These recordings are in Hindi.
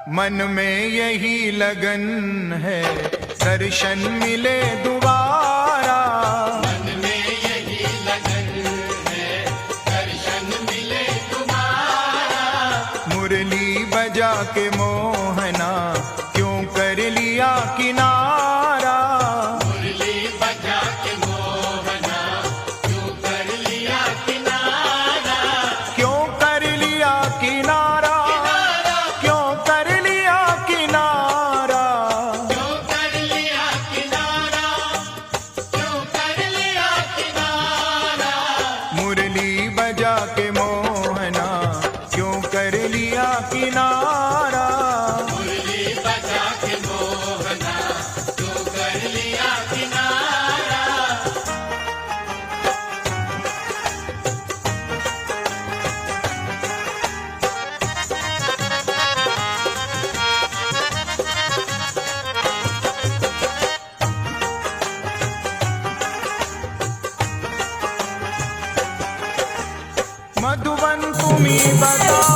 मन में यही लगन है, दर्शन मिले दोबारा। मन में यही लगन है, दर्शन मिले तुम्हारा। मुरली बजा के मोहना क्यों कर लिया किनारा। मुरली बजा के मोहना क्यों कर लिया किनारा। क्यों कर लिया किनारा, क्यों कर लिया किनारा। क्यों कर लिया किनारा, क्यों कर लिया किनारा। मुरली बजा के मोहना क्यों कर लिया किनारा। मुरली बजा के मोहना क्यों कर लिया किनारा। मधुबन तुम्ही बताओ,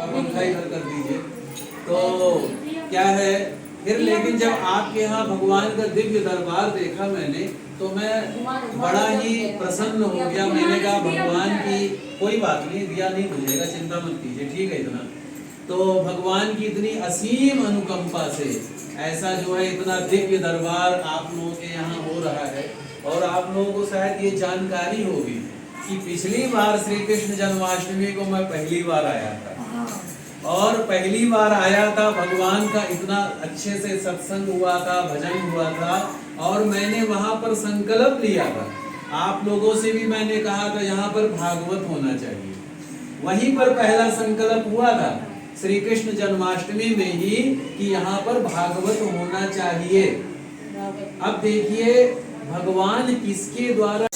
पंखा इधर कर दीजिए। तो क्या है फिर, लेकिन जब आपके यहाँ भगवान का दिव्य दरबार देखा मैंने तो मैं बड़ा ही प्रसन्न हो गया। मैंने कहा भगवान की कोई बात नहीं, दिया नहीं बुझेगा, चिंता मत कीजिए, ठीक है इतना। तो भगवान की इतनी असीम अनुकंपा से ऐसा जो है इतना दिव्य दरबार आप लोगों के यहाँ हो रहा है। और आप लोगों को शायद ये जानकारी होगी कि पिछली बार श्री कृष्ण जन्माष्टमी को मैं पहली बार आया था और पहली बार आया था, भगवान का इतना अच्छे से सत्संग हुआ था, भजन हुआ था और मैंने वहां पर संकल्प लिया था। आप लोगों से भी मैंने कहा था यहाँ पर भागवत होना चाहिए। वहीं पर पहला संकल्प हुआ था श्री कृष्ण जन्माष्टमी में ही कि यहाँ पर भागवत होना चाहिए। अब देखिए भगवान किसके द्वारा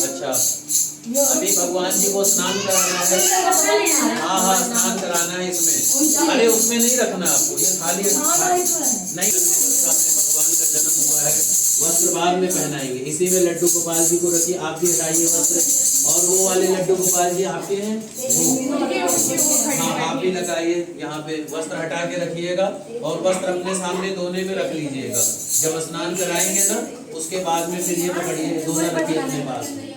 अच्छा अभी भगवान जी को स्नान कराना है। हाँ हाँ स्नान कराना है इसमें। अरे उसमें नहीं रखना आपको, ये खाली नहीं। भगवान का जन्म हुआ है, वस्त्र बाद में पहनाएंगे। इसी में लड्डू गोपाल जी को रखिए। आप भी हटाइए वस्त्र। और वो वाले लड्डू गोपाल जी आपके हैं, हाँ आप भी लगाइए। यहाँ पे वस्त्र हटा के रखिएगा और वस्त्र अपने सामने दोने में रख लीजिएगा। जब स्नान कराएंगे ना उसके बाद में फिर ये पकड़िए, दोना रखिए अपने पास में।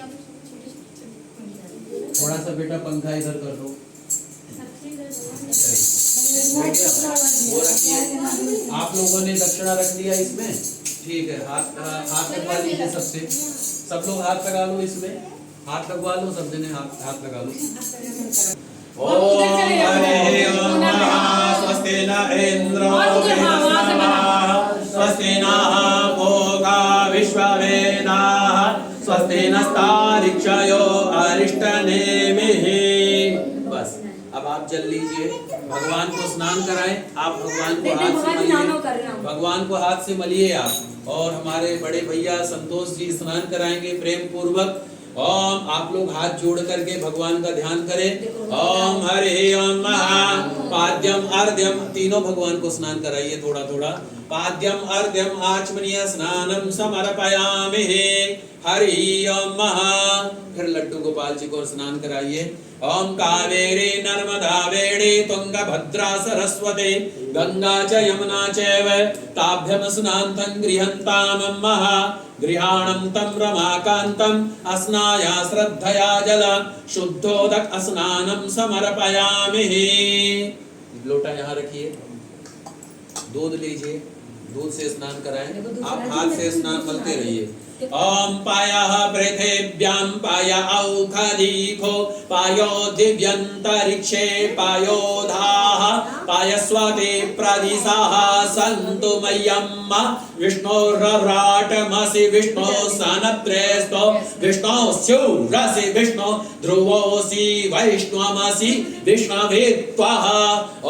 थोड़ा सा बेटा पंखा इधर कर दो। वो रखिए। आप लोगों ने दक्षिणा रख लिया इसमें, ठीक है। हाथ लगवा लीजिए सबसे। सब लोग हाथ लगा लो इसमें, हाथ लगवा लो। सब जने हाथ लगा लो। ओम हरे ओम स्वस्ति न इंद्रो स्वस्ति नः भोगा विश्ववेदाः स्वस्ति नस्तारिक्षयो अरिष्टनेमिः। बस अब आप चल लीजिए। भगवान को स्नान कराएं। आप भगवान को हाथ से मलिए, भगवान को हाथ से मलिए आप। और हमारे बड़े भैया संतोष जी स्नान कराएंगे प्रेम पूर्वक। ओम आप लोग हाथ जोड़ करके भगवान का ध्यान करें। ओम हरे ओम पाद्यम अर्ध्यम, तीनों भगवान को स्नान कराइए थोड़ा थोड़ा। पाद्यम अर्ध्यम आचमनीय स्नानम समर्पयामि। हरि ओम। फिर लड्डू गोपाल जी को स्नान कराइए। ओम कावेरी नर्मदा वेणी तुंगभद्रा सरस्वती गंगा च यमुना चैव ताभ्यम स्नान्तं गृहन्तामं महा गृहाणं तं रमाकान्तं अस्नाया श्रद्धया जल शुद्धोदक स्नानं समर्पयामि। लोटा यहाँ रखिए, दूध लीजिए, दूध से स्नान कराएं। आप हाथ से स्नान मलते रहिए। ओम पायः पृथिव्यां पाय औखदीखो पायो दिव्यन्तरिक्षे पायोधाः पायस्वते प्रदिशाः सन्तु मह्यम् विष्णोर्व्राटमसि विष्णो सनत्रेस्तो विष्णो स्यूरसि विष्णो ध्रुवोऽसि वैष्णवमसि विष्णवे त्वः।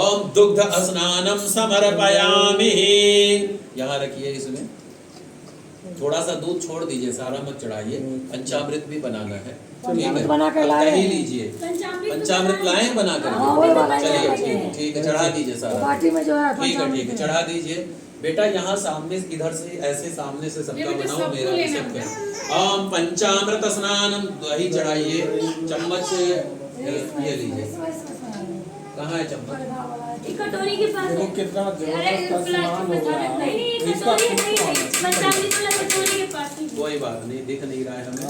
ओम दुग्ध स्नानं समर्पयामि। यहाँ रखिए, इसमें थोड़ा सा दूध छोड़ दीजिए, सारा मत चढ़ाइए। पंचामृत भी बनाना है, ठीक है? बना के लाए। दही लीजिए, पंचामृत लाए बना कर। चलिए ठीक है, चढ़ा दीजिए सारा। पार्टी में जो है ठीक है, चढ़ा दीजिए। बेटा यहाँ सामने, इधर से ऐसे सामने से सबका बनाओ, मेरा भी सबका। ओम पंचामृत स्नानम, दही चढ़ाइए। चम्मच से ये लीजिए। कहाँ है चम्मच? कटोरी के पास वो कितना जबरदस्त स्नान हो रहा है। इसका कटोरी के पास कोई बात नहीं, दिख नहीं रहा है हमें।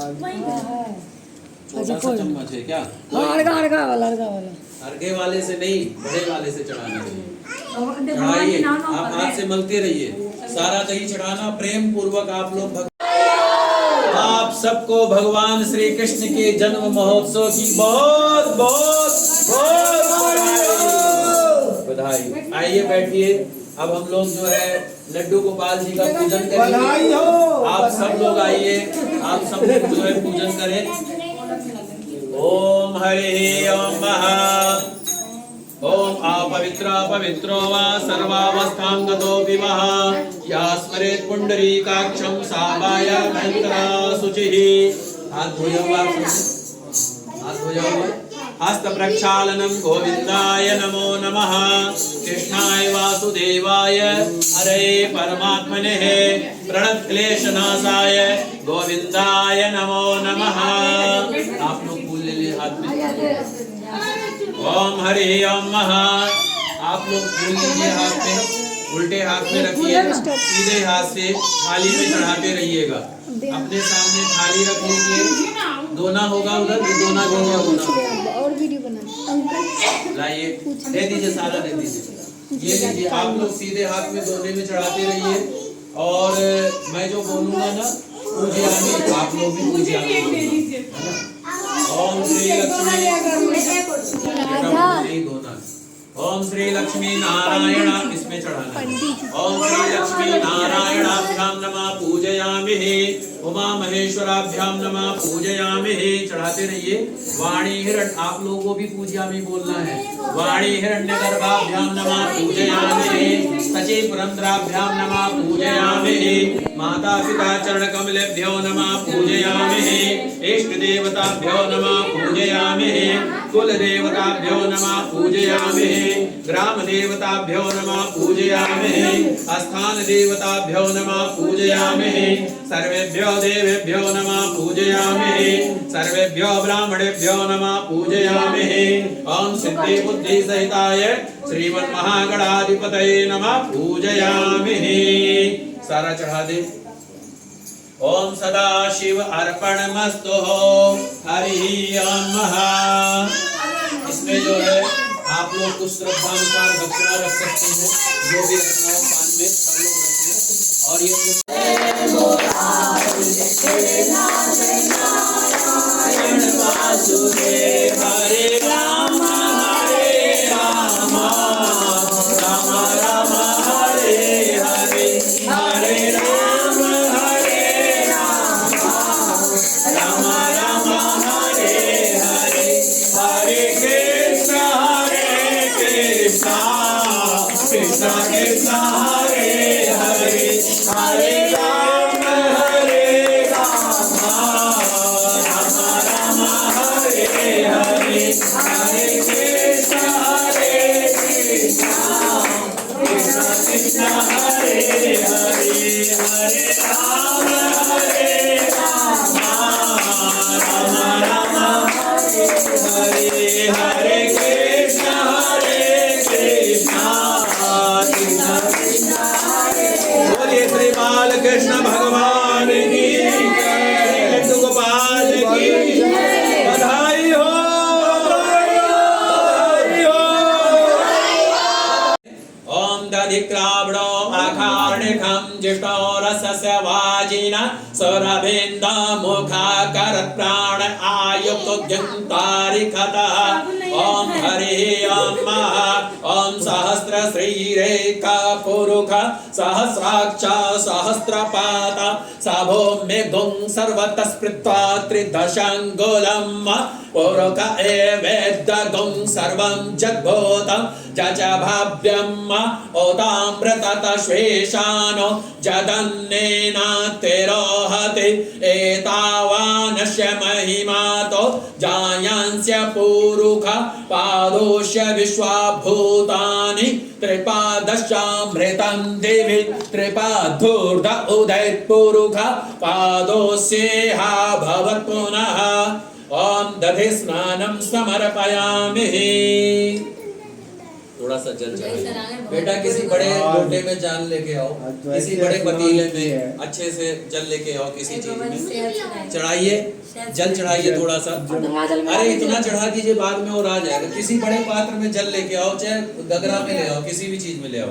छोटा सा कोई चम्मच है क्या? अर्घा वाला अर्घे वाले से नहीं, बड़े वाले से चढ़ाना चाहिए। चढ़ाइए, आप हाथ से मलते रहिए। सारा दही चढ़ाना प्रेम पूर्वक। आप लोग आप सबको भगवान श्री कृष्ण के जन्म महोत्सव की बहुत बहुत बहुत बधाई। आइए बैठिए। अब हम लोग जो है लड्डू गोपाल जी का पूजन करेंगे। आप सब लोग आइए, आप सब लोग जो है पूजन करें। ओम हरे ओम महा ओम अपवित्रो वा सर्वावस्थां गतो विवः या स्मरेत् पुंडरीकाक्षं सावाय भयंकरा शुचिः। हाथ धोया हुआ, हाथ धोया हुआ। हस्त प्रक्षालनं गोविंदाय नमो नमः। कृष्णाय वासुदेवाय हरे परमात्मने प्रणतक्लेशनाशाय गोविंदाय नमो नमः। आप लोग फूल ले लिए हाथ में। ओम हरि ओम महा। आप लोग फूल लीजिए हाथ में, उल्टे हाथ में रखिए, सीधे हाथ से थाली में चढ़ाते रहिएगा। अपने सामने थाली रख लीजिए। दोना होगा उधर, ये दोना दीजिए, और वीडियो बना लाइए, दे दीजिए, सारा दे दीजिए। ये लीजिए, आप लोग सीधे हाथ में दोने में चढ़ाते रहिए। और मैं जो बोलूंगा ना पूज्यामी, आप लोग भी पूज्यामी। ओम श्री लक्ष्मी ओम श्री लक्ष्मी नारायण, इसमें चढ़ाना। ओम श्री लक्ष्मी नारायणाभ्याम नमः पूजयामि। उमा महेश्वराभ्याम नमः पूजयामि। चढ़ाते रहिए। वाणी हिरण्य, आप लोगों को भी पूजयामि बोलना है। वाणी हिरण्यगर्भाभ्याम नमः पूजयामि। सची पुरंदराभ्याम नमः पूजयामि। माता पिता चरण कमलेभ्यो नमः पूजयामि। इष्ट देवताभ्यो नमः पूजयामि। कुल देवताभ्यो नमः पूजयामि। ग्राम देवताभ्यो नमः पूजयामि। स्थान देवताभ्यो नमः पूजयामि। सर्वेभ्यो देवेभ्यो नमः पूजयामि। सर्वेभ्यो ब्राह्मणेभ्यो नमः पूजयामि। ओम सिद्धि बुद्धि सहिताय श्रीमन्महागणाधिपतये नमः पूजयामि। सारा चढ़ा दे। ओम सदा शिव अर्पणमस्तु। हरि ओम महा। इसमें जो है आप लोग कुछ श्रद्धानुसार दक्षिणा रख सकते हैं, जो भी रखना हो पान में सब लोग रखें। और ये वासुदेव हरे राम राम राम हरे हरे, हरे राम राम राम हरे हरे, हरे कृष्ण कृष्ण कृष्ण हरे हरे, हरे राम राम राम हरे हरे, हरे कृष्ण कृष्ण कृष्ण हरे हरे, हरे राम राम हरे हरे, कृष्ण कृष्ण कृष्ण हरे। बोलिए श्री बाल कृष्ण भगवान की जय, लड्डू गोपाल की बधाई हो, बधाई हो। ओम दधिक्रावणो अखार्णिकं जिष्णोरसस्य वाजिना सरभिन्द मुखाकरत् प्राण आयुक्तोद्यन्तारिकतः ओम हरिः ओम महा ओम सहस्रश्रीरेखा पुरुष सहस्राक्ष सहस्रपाद सभौम्य गुं सर्वतः स्पृत्वा त्रिदशाङ्गुलम् पुरुष एवेद्यगुं सर्वं जगभूतं जजभाव्यम् ओतामृतत श्वेशानो जदन्नेन तिरोहति एतावानस्य महिमातो जायांस्य पुरुष पादोष्य विश्वाभूतानि त्रिपादश्चामृतं दिवि त्रिपादूर्ध उदैत् पुरुष पादोस्येहा भवत् पुनः ओम दधि स्नानं समर्पयामि। थोड़ा सा जल चढ़ाइए बेटा, किसी बड़े लोटे में जान लेके आओ, किसी बड़े पतीले में अच्छे से जल लेके आओ, किसी चीज में चढ़ाइए, जल चढ़ाइए थोड़ा सा। अरे इतना चढ़ा दीजिए, बाद में और आ जाएगा। किसी बड़े पात्र में जल लेके आओ, चाहे गगरा में ले आओ, किसी भी चीज में ले आओ।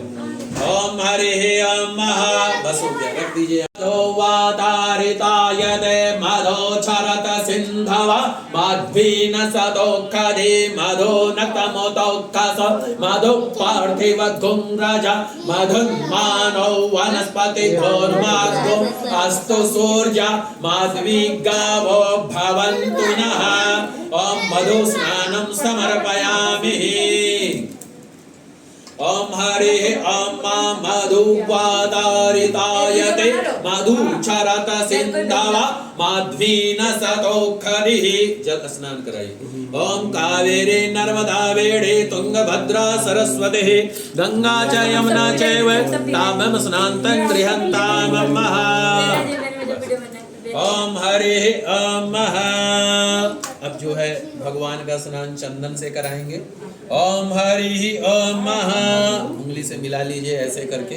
ओम हरिः ओम महा, बस हो गया, रख दीजिए। वातारितायते मधोचरत सिन्धव मध्वीन सदोखदि मधो नक्तमोदोखस मधु पार्थिव गुंरज मधुन्मानो वनस्पति धोर्मार्गो अस्तु सूर्य माध्वीगावो भवन्तु नः। ओम मधु स्नानं समर्पयामि। ओम हरिः ओम मधुवादारितायते मधुचरत सिन्धव माध्वीन सदोखदिः, जल स्नान कराइए। ओम कावेरी नर्मदा वेणी तुंगभद्रा सरस्वती गंगा च यमुना चैव ताभ्यां स्नान्तं गृह्णन्तां महा। ओम हरिः ओम महा। अब जो है भगवान का स्नान चंदन से कराएंगे। ओम हरिः ओम महा, उंगली से मिला लीजिए ऐसे करके,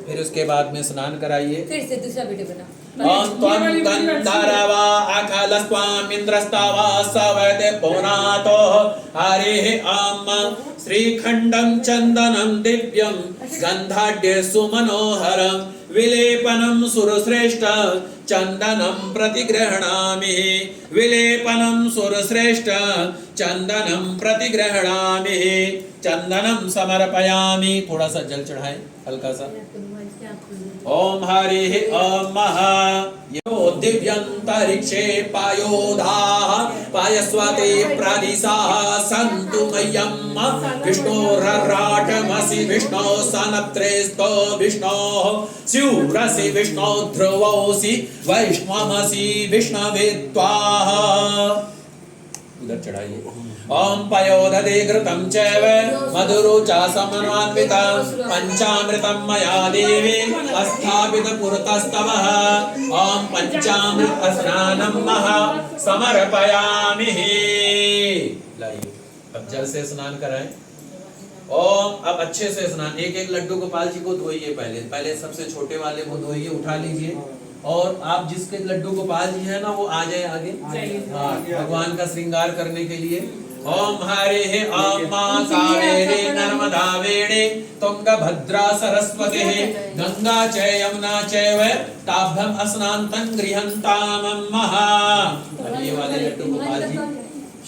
फिर उसके बाद में स्नान कराइए। फिर से दूसरा वीडियो बना। ओम त्वं गन्धर्वा अखलस्त्वामिन्द्रस्तावा सवते पुनातो हरिः ओम श्रीखण्डं चन्दनं दिव्यं गन्धाढ्य सुमनोहरं विलेपनं सुरश्रेष्ठ चन्दनं प्रतिगृह्णामि विलेपनं सुरश्रेष्ठ चन्दनं प्रतिगृह्णामि चन्दनं समर्पयामि। थोड़ा सा जल चढ़ाएं हल्का सा। ओम हरिः ओम महा। यो दिव्यन्तरिक्षे पायोधाः पायस्वते प्रदिशाः सन्तु मह्यं विष्णोरराटमसि विष्णो सनत्रेस्तो विष्णोः स्युरसि विष्णो ध्रुवोऽसि वैष्णवमसि विष्णवे त्वाः। उधर चढ़ाइए। ओम पयोदधे घृतं चैव मधुरुचा समन्वितं पंचामृतं मया देवी स्थापित पुरतस्तवः। ओम पंचामृत स्नानं महा समर्पयामि। लाइए अब जल से स्नान कराएं। ओम अब अच्छे से स्नान, एक एक लड्डू गोपाल जी को धोइए, पहले सबसे छोटे वाले को धोइए, उठा लीजिए। और आप जिसके लड्डू गोपाल जी है ना वो आ जाए आगे, भगवान का श्रृंगार करने के लिए। ओम हरिः ओम मां कावेरी नर्मदा वेणी तुंगभद्रा सरस्वती गंगा च यमुना चैव ताभ्यां स्नान्तं गृह्णन्तां महा। ये वाले लड्डू गोपाल जी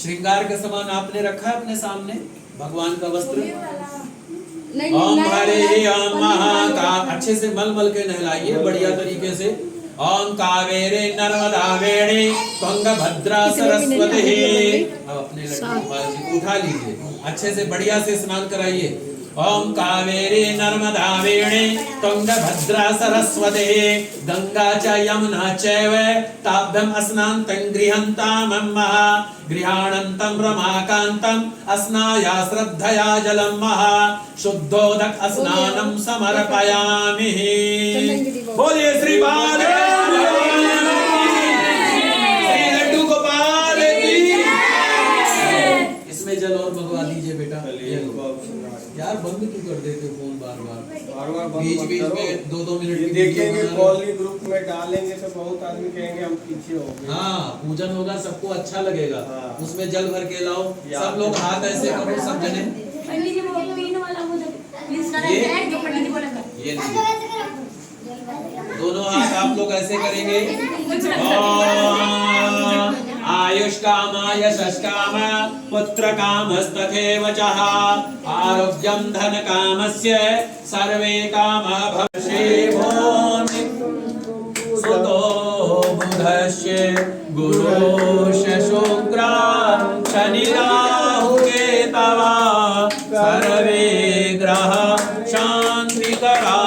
श्रृंगार के समान आपने रखा है अपने सामने भगवान का वस्त्र। ओम हरिः ओम महा, अच्छे से मल मल के नहलाइए बढ़िया तरीके से। ओम कावेरी नर्मदा वेणी तुंगभद्रा सरस्वती। अब अपने लड्डू गोपाल जी को उठा लीजिए, अच्छे से बढ़िया से स्नान कराइए। ओम कावेरी नर्मदा वेणी तुंगभद्रा सरस्वती गंगा च यमुना चैव ताभ्यां स्नान्तं गृह्णन्तां महा। गृहाणन्तं रमाकान्तं स्नाया श्रद्धया जलं महा शुद्धोदक स्नानं समर्पयामि। बोलिए श्री बाल श्री लड्डू गोपाल की। इसमें जल और मंगवा दीजिए बेटा। यार बंद क्यों कर देते फोन बार बार बीच बीच में 2-2 मिनट की देखेंगे कॉली ग्रुप में डालेंगे तो बहुत आदमी कहेंगे हम पीछे हो गए। हाँ पूजन होगा, सबको अच्छा लगेगा। हाँ। उसमें जल भर के लाओ, सब लोग हाथ ऐसे करो सब जने। पंडित जी वो पीने वाला मुझे प्लीज ये ये लीजिए, दोनों हाथ आप लोग ऐसे करेंगे। आयुष काम यशस् काम पुत्र कामस्तथैव चः आरोग्यं धन कामस्य सर्वे कामा भवन्ति भूमि सुतो बुधस्य गुरुस्य शुक्रा शनि राहु केतवः सर्वे ग्रह शान्तिकरा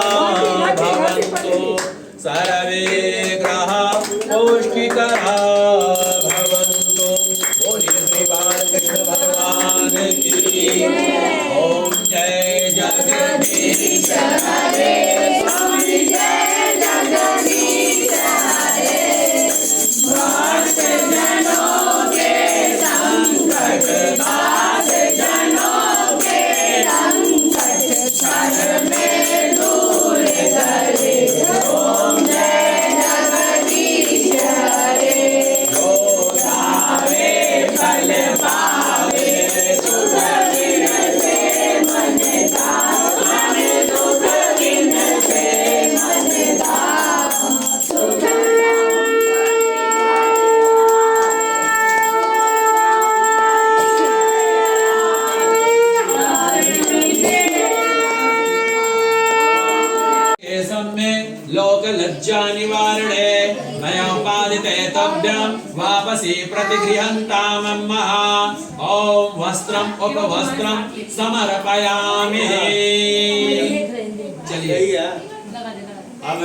भवन्तु सर्वे ग्रह पुष्टिकरा भवन्तु। बोलिए श्री बालकृष्ण भगवान की। ओम जय जगदीश हरे स्वामी जय जगदीश हरे भक्त जनों के संकट नाथ जनों के संकट क्षण में दूर करे। ओम जय जगदीश हरे। जो गावे फल पावे सुख दिन से मन का दुख दिन से मन का सुख। लोक लज्जा निवारणे मया उपादिते तभ्यं वापसी प्रतिगृहन्तामम्मः। ओम वस्त्रम उपवस्त्रम समर्पयामि। चलिए अब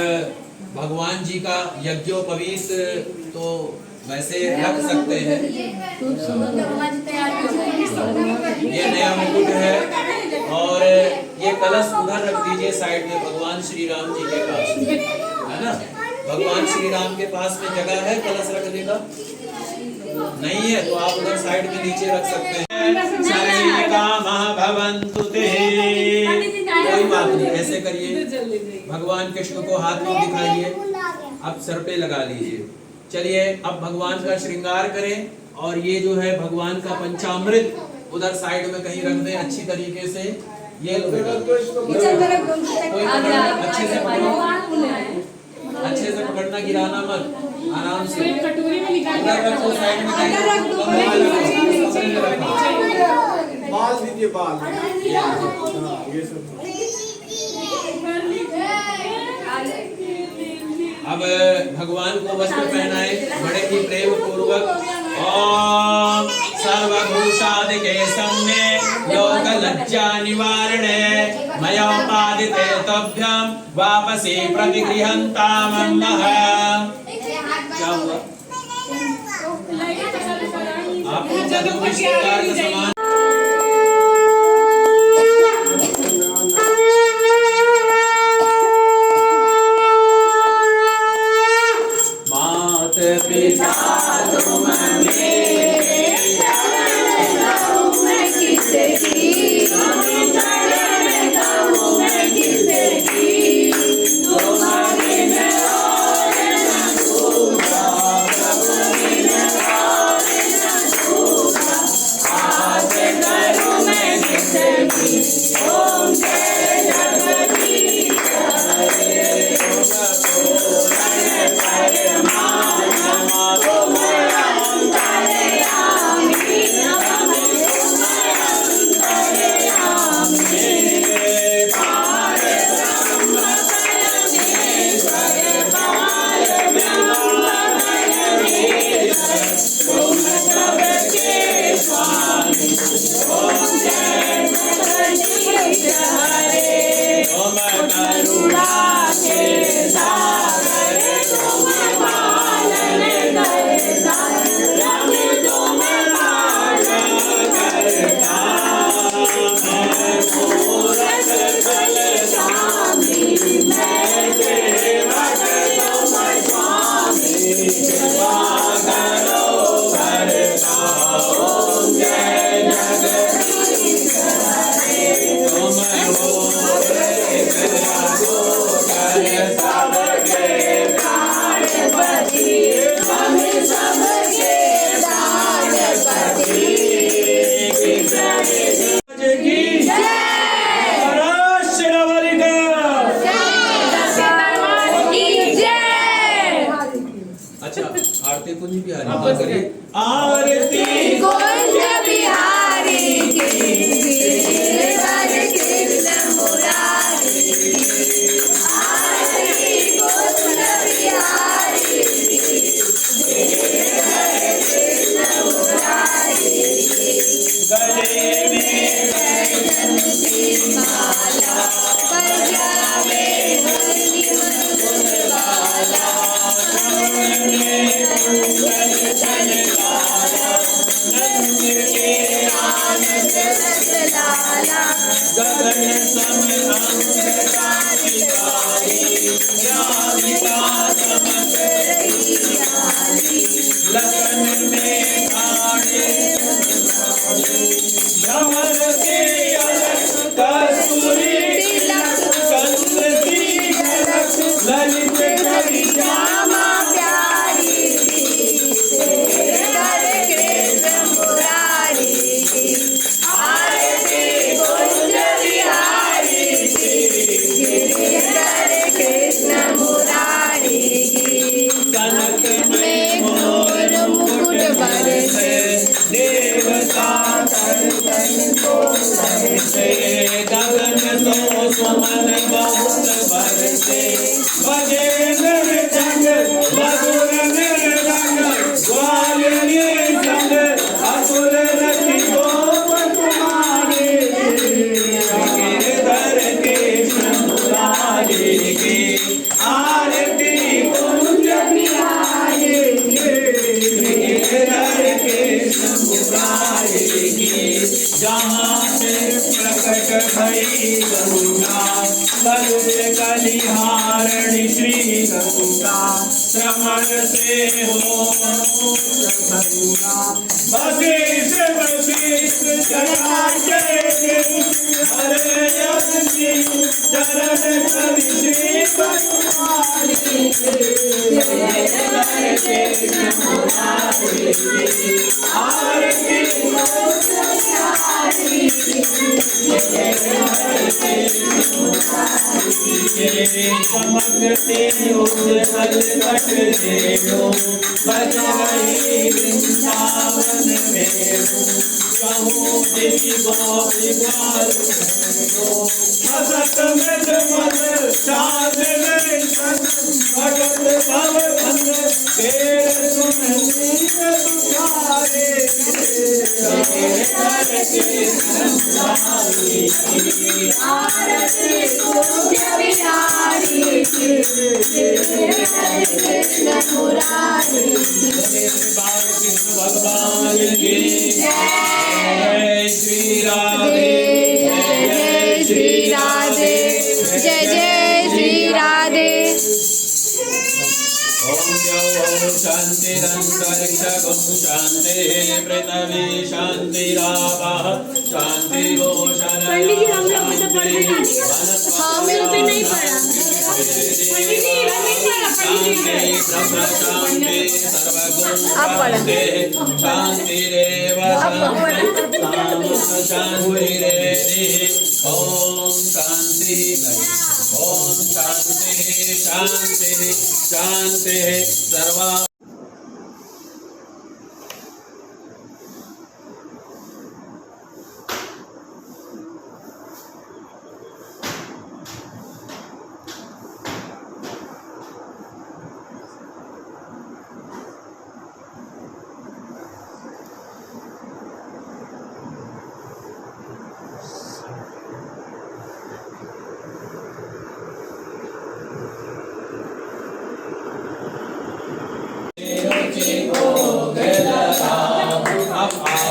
भगवान जी का यज्ञोपवीत तो वैसे रख सकते हैं। ये नया मुकुट है और ये कलश उधर रख दीजिए साइड में भगवान श्री राम जी के पास, है ना। भगवान श्री राम के पास में जगह है कलश रखने का? नहीं है तो आप उधर साइड में नीचे रख सकते हैं। सर्वे कामः भवन्तु ते। कोई बात नहीं, ऐसे करिए, भगवान कृष्ण को हाथ में दिखाइए, अब सर पे लगा लीजिए। चलिए अब भगवान का श्रृंगार करें और ये जो है भगवान का पंचामृत उधर साइड में कहीं रख दें अच्छी तरीके से। ये लो बेटा, अच्छे से पकड़ो, अच्छे से पकड़ना, गिराना मत, आराम से कटोरी में निकाल रखो साइड में बाल दीजिए, बाल ये सब। अब भगवान को वस्त्र पहनाए बड़े ही प्रेम पूर्वक। ओम सर्वभूषादिके सम्मे लोक लज्जा निवारणे मया उपादिते तभ्यं वापसी प्रतिगृहन्तामम्मः। क्या हुआ? आपको जो विश्वास समान पिता तुम मेरे चरण कहूँ मैं किसकी, चरण कहूँ मैं किसकी, तुम बिन और न दूजा, प्रभु बिन और न दूजा, आस करूँ मैं किसकी। ओम जय जगदीश हरे। जय। कुंज बिहारी हाँ करिए। आरती कुंज बिहारी की गिरिवर कृष्ण मुरारी आरती कुंज बिहारी की गिरिवर कृष्ण मुरारी गले में बैजन की माला बजावे हरि मधुर बाला आनंद रस लाला गगन सम राधिका समत लगन में ठाणे भ्रमर के अलग कस्तूरी चंद्र की झलक ललित करी श्यामा प्यारी गिरिवर कृष्ण मुरारी आरती कुंज बिहारी गिरिवर कृष्ण मुरारी कनक में मोर मुकुट बरसे देवता तन को से गगन सो सुमन बहुत बरसे बजे नर जंग मधुर रंग ग्वालिनी संग असुर रति गोप कुमारी गिरधर कृष्ण मुरारी की आरती कुंज बिहारी गिरधर कृष्ण मुरारी की जहाँ से प्रकट भई गंगा कलुष कलिहारिणी श्री गंगा श्रमण से हो गंगा वशिष्ठ वशिष्ठ जय हरे यज्ञ चरण कवि श्री भगवानी आरती चमकते उज्जवल कट देनो बजरई वृंदावन में कहूँ देवी गौरी गारू हसत मृद मद चाँद भगत भव भंग तेर सुन नीक दुखारे आरती कुंज बिहारी कृष्ण मुरारी भगवान की जय श्री राधे जय श्री राधे जय जय श्री राधे ओम शांतिरंतरिक्षगं शांति पृथ्वी शांतिरापः शांति पंडित जी हम लोग तो पढ़ने का हाँ मेरे पे नहीं पढ़ा आप पढ़े शांतिरेव शांतिरेधि ओम शांति ओम शांति शांति शांति सर्वा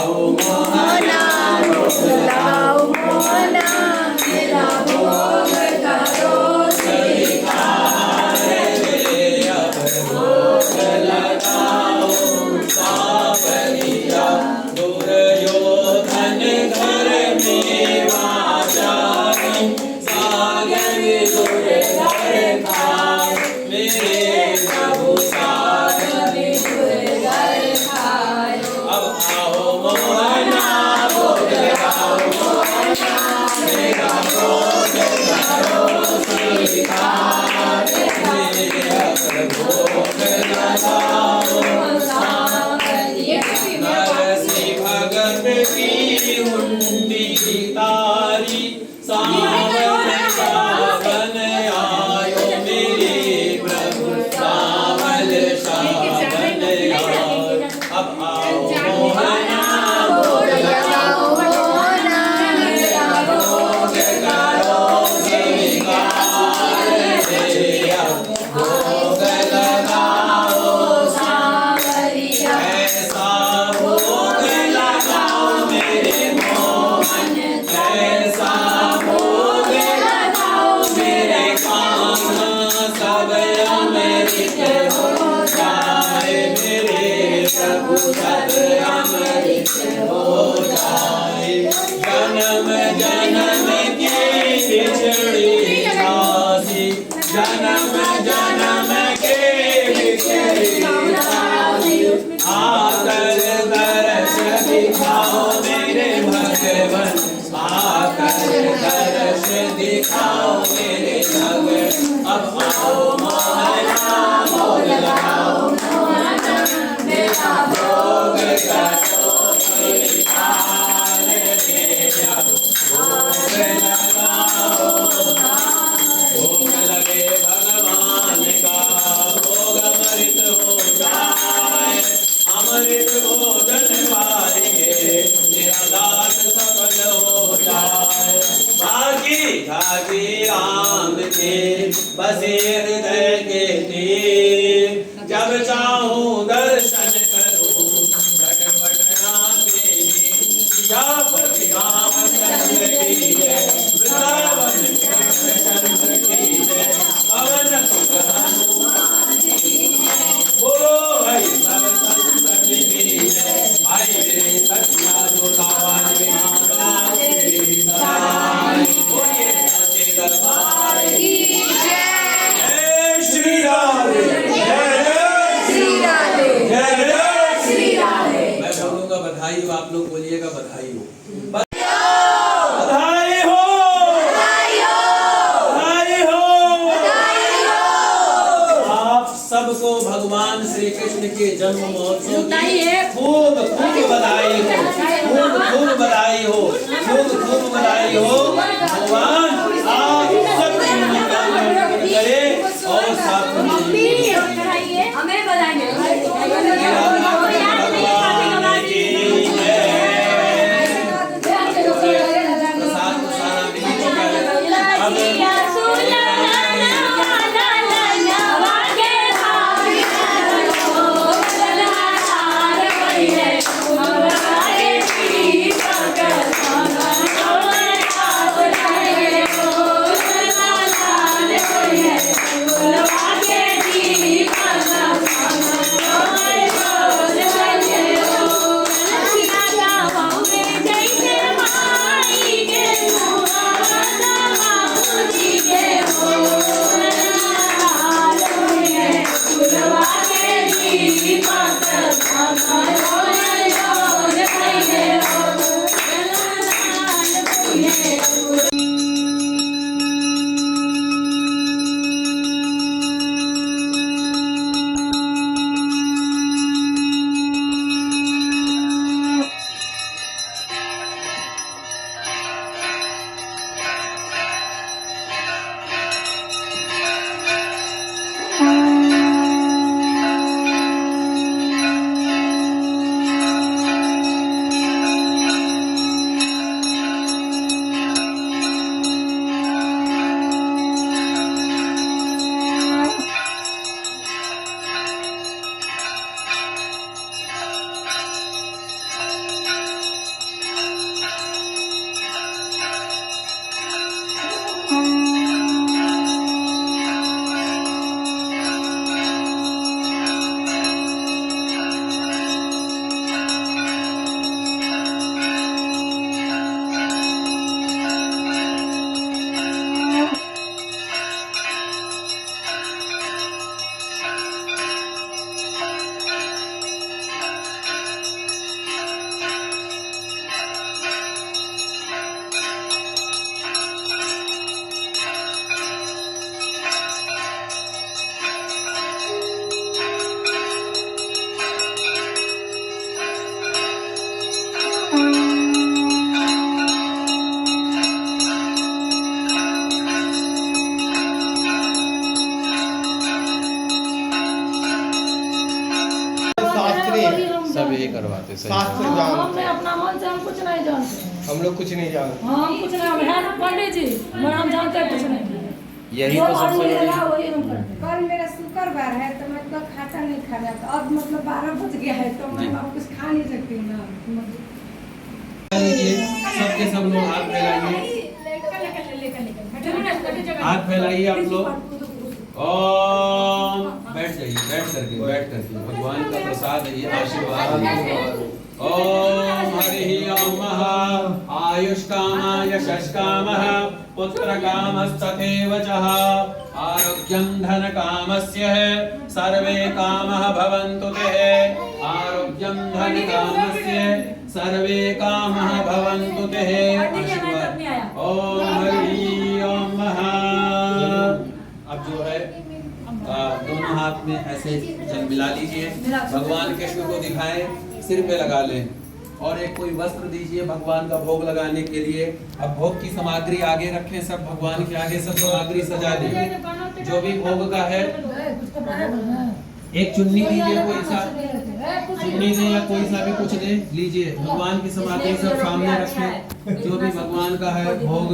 Oh, तारी सावन सावन आयो मेरे प्रभु सावन सावन आयो अब आओ मोहना भोग लगाओ मोहना भोग करो स्वीकार तेरा भोग लगाओ सावरिया ऐसा भोग लगाओ मेरे मोहन ऐसा भोग लगाओ मेरे कान सब अमृत हो जाए मेरे प्रभु सब अमृत हो जाए जन्म जन्म की बिछड़ी सासी जन्म जन्म के बिछड़ी सासी आकर दर्श दिखाओ मेरे भगवन आकर दर्श दिखाओ मेरे भगवन अब आओ मोहना भोग लगाओ मोहना मेरा भोग करो स्वीकार तेरा भोग लगाओ भोग लगे भगवान का भोग अमृत हो जाए अमृत भोजन पाएंगे तेरा दास सफल हो जाए भागी भागी राम के बसे हृदय के तीर जब चाहूं दर्शन करूं झटपट नाके सियापति रामचंद्र की जय वृंदावन कृष्ण चंद्र की जय पवन सुत हनुमान की जय बोलो भाई सब संतन की जय भाई मेरे सत्या जोतावान माता की सहाय बोलिए सच्चे दरबार की जय श्री राधे जय श्री राधे जय श्री राधे मैं बोलूंगा बधाई हो आप लोग बोलिएगा बधाई हो बधाई हो बधाई हो बधाई हो आप सबको भगवान श्री कृष्ण के जन्म महोत्सव की खूब खूब बधाई हो खूब खूब बधाई हो खूब खूब बधाई हो भगवान आप सबकी मनोकामना पूर्ण करे और साथ में हमें बताएंगे भगवान की जय प्रसाद को सारा मिली अब सुना सब यही करवाते सही बात। शास्त्र हम जानते नहीं अपना मन से हम कुछ नहीं जानते। हम लोग कुछ नहीं जानते। हम कुछ नहीं, हम है ना पंडित जी, मगर हम जानते कुछ नहीं। यही जो तो सबसे आदमी बड़ी लगा वही हम करते हैं। कल मेरा शुक्रवार है तो मतलब खाता नहीं खाना, तो अब मतलब 12 बज गया है तो मैं अब कुछ खा नहीं सकती हूँ ना। सबके सब लोग हाथ फैलाइए, हाथ फैलाइए आप लोग। ओम बैठ जाइए, बैठ करके भगवान का प्रसाद है ये, आशीर्वाद। ओम हरि ओम आयुष्कामाय यशस्कामः पुत्रकामस्तथैव च आरोग्यं धनकामस्य सर्वे कामः भवन्तु ते। आरोग्यं धनकामस्य सर्वे कामः भवन्तु ते। आशीर्वाद। ओम हरि ओम। अब जो है दोनों हाथ में ऐसे जल मिला लीजिए, भगवान कृष्ण को दिखाएं, सिर पे लगा लें और एक कोई वस्त्र दीजिए भगवान का भोग लगाने के लिए। अब भोग की सामग्री आगे रखें, सब भगवान के आगे सब सामग्री सजा दें। जो भी भोग का है, एक चुन्नी दीजिए, कोई सा चुन्नी दे या कोई सा भी कुछ दे लीजिए। भगवान की सामग्री सब सामने रखें, जो भी भगवान का है भोग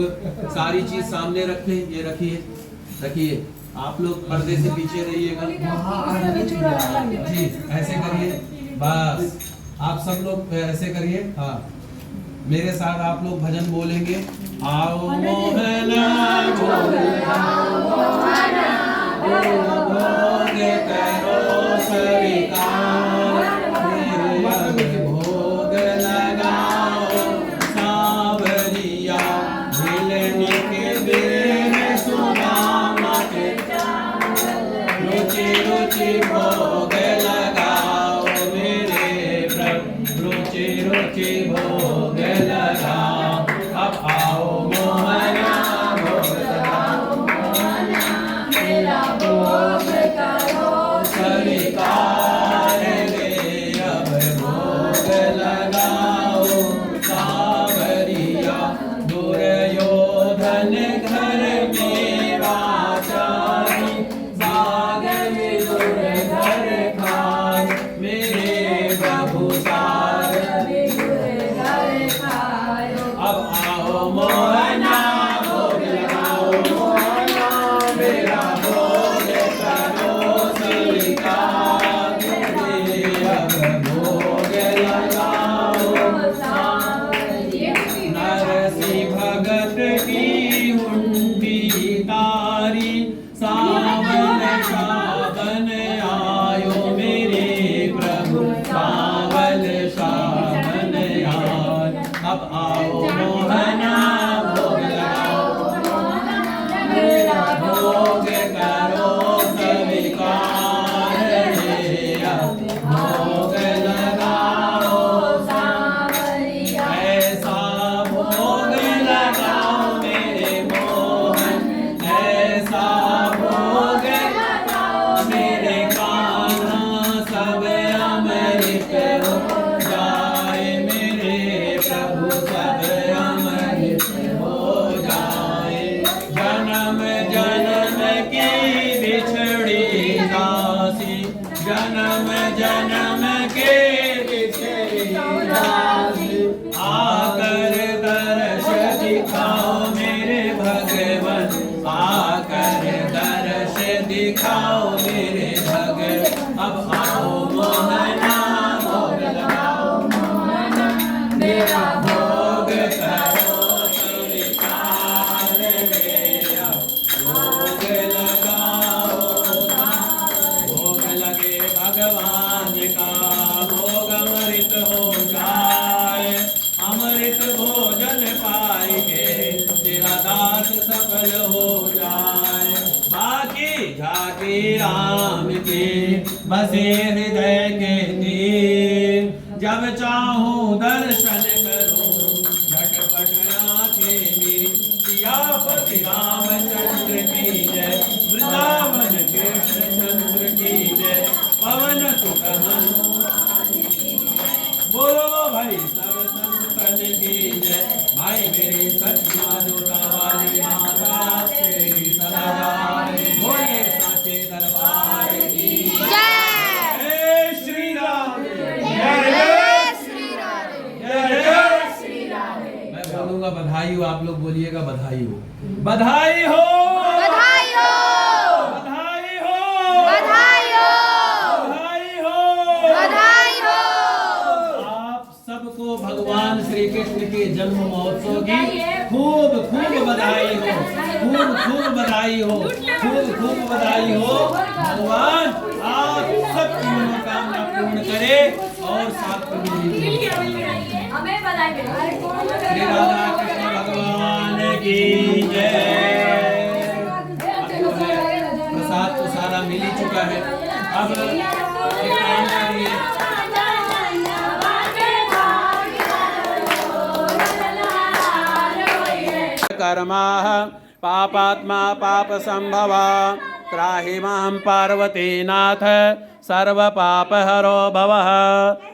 सारी चीज सामने रखें। ये रखिए। आप लोग पर्दे से पीछे रहिएगा जी, ऐसे करिए बस। आप सब लोग ऐसे करिए। हाँ, मेरे साथ आप लोग भजन बोलेंगे। आओ मोहना भोग करो स्वीकार, भोग लगाओ सावरिया, मिलने के दिन सुदामा के रुचि रुचि भोग लगाओ मेरे प्रभु, रुचि रुचि भोग लगाओ। अब आओ मोहना भोग लगाओ, मेरा भोग करो स्वीकार रे। अब भोग लगाओ सावरिया, दुर्योधन घर में राजानी, सागर विदुर घर खाए, मेरे प्रभु सागर विदुर घर खाए। अब आओ मोहना भोग लगाओ, मोहना मेरा भोग करो स्वीकार रे। अब भोग लगाओ नरसी भगत की हुंडी तारी, सावन सावन आयो मेरे प्रभु, सावन सावन आयो। अब आओ मोहना भोग लगाओ, मेरा भोग करो स्वीकार रे। अब भोग लगाओ ऐसा भोग लगाओ मेरे मोहन, ऐसा भोग लगाओ मेरे कान्हा, सब अमृत हो जाए मेरे प्रभु, सब अमृत हो जाए। जन्म जन्म की बिछड़ी दासी, जन्म जन्म के बिछड़ी दासी, आकर दर्श दिखाओ मेरे भगवन, आकर दर्श दिखाओ मेरे भगवन। अब आओ मोहना भोग लगाओ, मेरा भोग करो स्वीकार रे। भोग लगाओ, भोग लगे भगवान का, भोग अमृत हो जाए, अमृत भोजन पाएंगे, तेरा दास सफल हो जाए। बाकी झाकी राम की बसे हृदय के तीर, जब चाहूं दर्शन करूं झटपट आंखें मेरी। सियापति रामचंद्र की जय, वृंदावन कृष्ण चंद्र की जय, पवन सुत हनुमान की जय। बोलो भाई सब संतन की जय, भाई मेरे सच्चा जोता वाली माता तेरी सदाए। बोले साचे दरबार की जय। श्री राम जय। लोग बोलिएगा बधाई हो, बधाई हो, बधाई हो, बधाई हो, बधाई हो, बधाई हो, बधाई हो। आप सबको भगवान श्री कृष्ण के जन्म महोत्सव की खूब खूब बधाई हो, खूब खूब बधाई हो, खूब खूब बधाई हो। भगवान आप सबकी मनोकामना पूर्ण करे और साथ में मिलिए। हमें बधाई श्री राधा कृष्ण भगवान की जय। प्रसाद तो सारा मिल ही चुका है, अब एक काम करिए, कर्मा पापात्मा पाप संभवा त्राहि मां पार्वतीनाथ सर्व पाप हरो भवः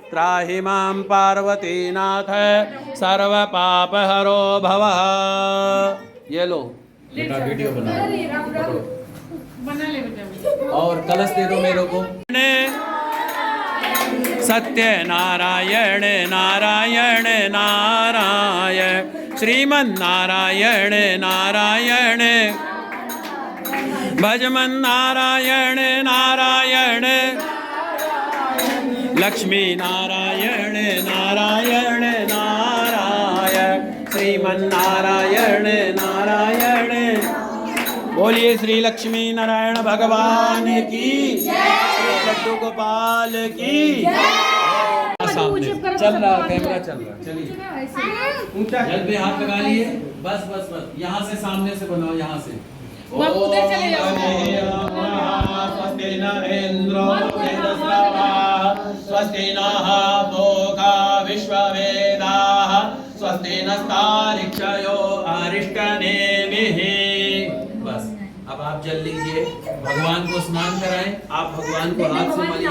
त्राहि मां पार्वतीनाथ सर्व पाप हरो भवः। ये लो बेटा वीडियो बनाओ और कलश दे दो मेरे को। सत्य नारायण नारायण नारायण श्रीमन नारायण नारायण भजमन नारायण नारायण लक्ष्मी नारायण नारायण नारायण श्रीमन नारायण नारायण। बोलिए श्री लक्ष्मी नारायण भगवान की श्री लड्डू गोपाल की। सामने चल रहा कैमरा चल रहा, चलिए ऊंचा जल पे हाथ लगा लिए, बस बस बस यहाँ से सामने से बनाओ, यहाँ से। उधर चले जाओ। स्वस्ति न इंद्रो वेदस्रवाः स्वस्ति नः पूषा विश्ववेदाः स्वस्ति नस्तार्क्ष्यो अरिष्टनेमिः। बस अब आप जल लीजिए, भगवान को स्नान कराएं। आप भगवान को हाथ से मलिए,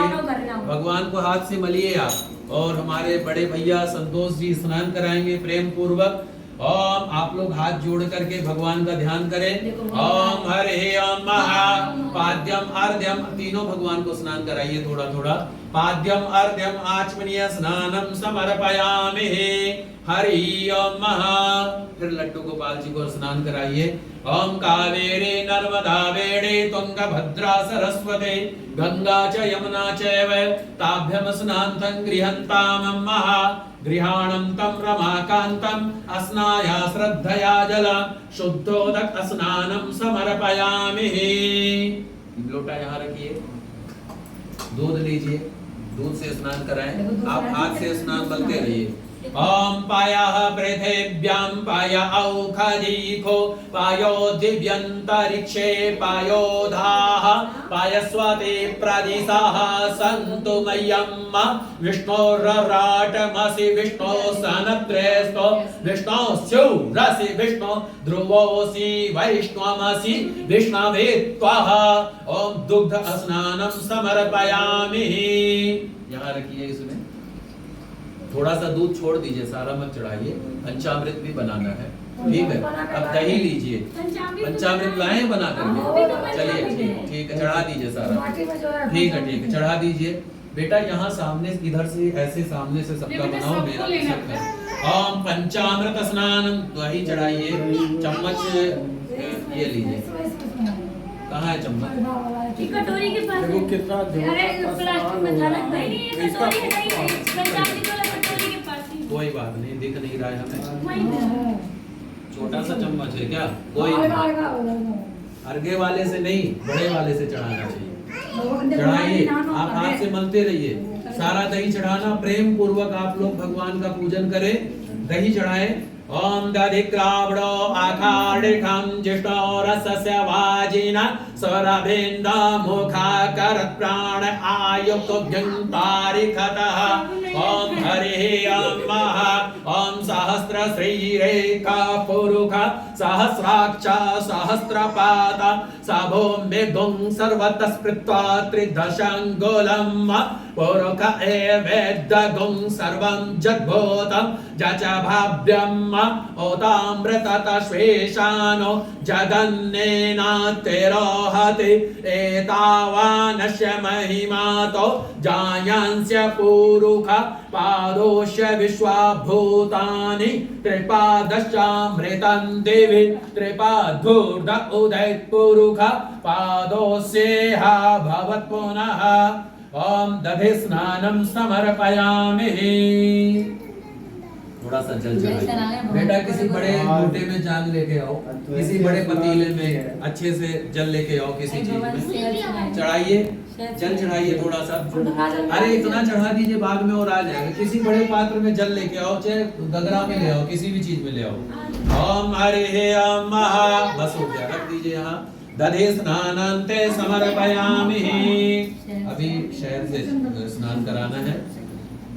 भगवान को हाथ से मलिए आप, और हमारे बड़े भैया संतोष जी स्नान कराएंगे प्रेम पूर्वक। ओम आप लोग हाथ जोड़ करके भगवान का ध्यान करें। ओम हरे ओम महा पाद्यम अर्ध्यम, तीनों भगवान को स्नान कराइए थोड़ा थोड़ा। पाद्यम अर्ध्यम आचमनीय स्नानम समर्पयामि हरि ओम महा। फिर लड्डू गोपाल जी को स्नान कराइए। ओम कावेरी नर्मदा वेणे तुंगभद्रा सरस्वती गंगा च यमुना चैव ताभ्यम स्नानं गृहन्ताम महा गृहाणं तं रमाकान्तं अस्नाया श्रद्धया जलं शुद्धोदक स्नानं समर्पयामि। लोटा यहाँ रखिए, दूध लीजिए, दूध से स्नान कराएं। आप हाथ से स्नान करते रहिए। ओम पायः पृथिव्यां पाय औखदीखो पायो दिव्यन्तरिक्षे पायोधाः पायस्वते प्रदिशाः सन्तु मह्यं विष्णोर्राटमसि विष्णो सनत्रेस्तो विष्णो स्युरसि विष्णो ध्रुवोऽसि वैष्णवमसि विष्णवे त्वः। ओम दुग्ध स्नानं समर्पयामि। यहाँ रखिए, इसमें थोड़ा सा दूध छोड़ दीजिए, सारा मत चढ़ाइए। पंचामृत भी बनाना है, ठीक है। अब दही लीजिए, पंचामृत लाए बना करके। चलिए ठीक है, चढ़ा दीजिए सारा, ठीक है चढ़ा दीजिए। बेटा यहाँ सामने इधर से ऐसे सामने से सबका बनाओ, मेरा सबका। ओम पंचामृत स्नान, दही चढ़ाइए। चम्मच ये लीजिए, कहाँ है चम्मच? कटोरी के पास। देखो कितना अरे प्लास्टिक में था ना, नहीं कटोरी नहीं, पंचामृत वाला कटोरी के पास ही। कोई बात नहीं, दिख नहीं रहा है हमें। वहीं पे। छोटा सा चम्मच है क्या? कोई अर्घे वाले से नहीं, बड़े वाले से चढ़ाना चाहिए। चढ़ाइए, आप हाथ से मलते रहिए। सारा दही चढ़ाना, प्रेम पूर्वक आप लोग भगवान का पूजन करें। दही चढ़ाएं। ओम दधिक्रावणो आखाडिखं जिष्णो रसस्य वाजिना स्वरभिन्द मुखाकरत् प्राण आयुक्तोभ्यं तारिखतः। ओम हरिः ओम महा ओम सहस्र श्रीरेखा पुरुष सहस्राक्ष सहस्रपाद सभूमिगुं सर्वतः स्पृत्वा त्रिदशाङ्गुलं पुरुष एवेद्गुं सर्वं जद्भूतं जच भाव्यम् ओतामृतत श्वेशानो जगन्नेनातिरोहति एतावानस्य महिमातो जायांस्य पुरुष पादोश्य विश्वाभूतानि त्रिपादश्चामृतं देवी त्रिपादूर्ध उदैत् पुरुष पादोस्येहा भवत् पुनः ओम दधि स्नानं समर्पयामि। थोड़ा सा जल चढ़ाइए बेटा, किसी बड़े लोटे में जाग लेके आओ, किसी बड़े पतीले में अच्छे से जल लेके आओ, किसी चीज में चढ़ाइए, जल चढ़ाइए थोड़ा सा। अरे इतना चढ़ा दीजिए, बाद में और आ जाएगा। किसी बड़े पात्र में जल लेके आओ, चाहे गगरा में ले आओ, किसी भी चीज में ले आओ। ओम हरे ओम महा, बस हो गया, रख दीजिए यहाँ। दधि स्नानान्ते समर्पयामि। अभी शहद से स्नान कराना है,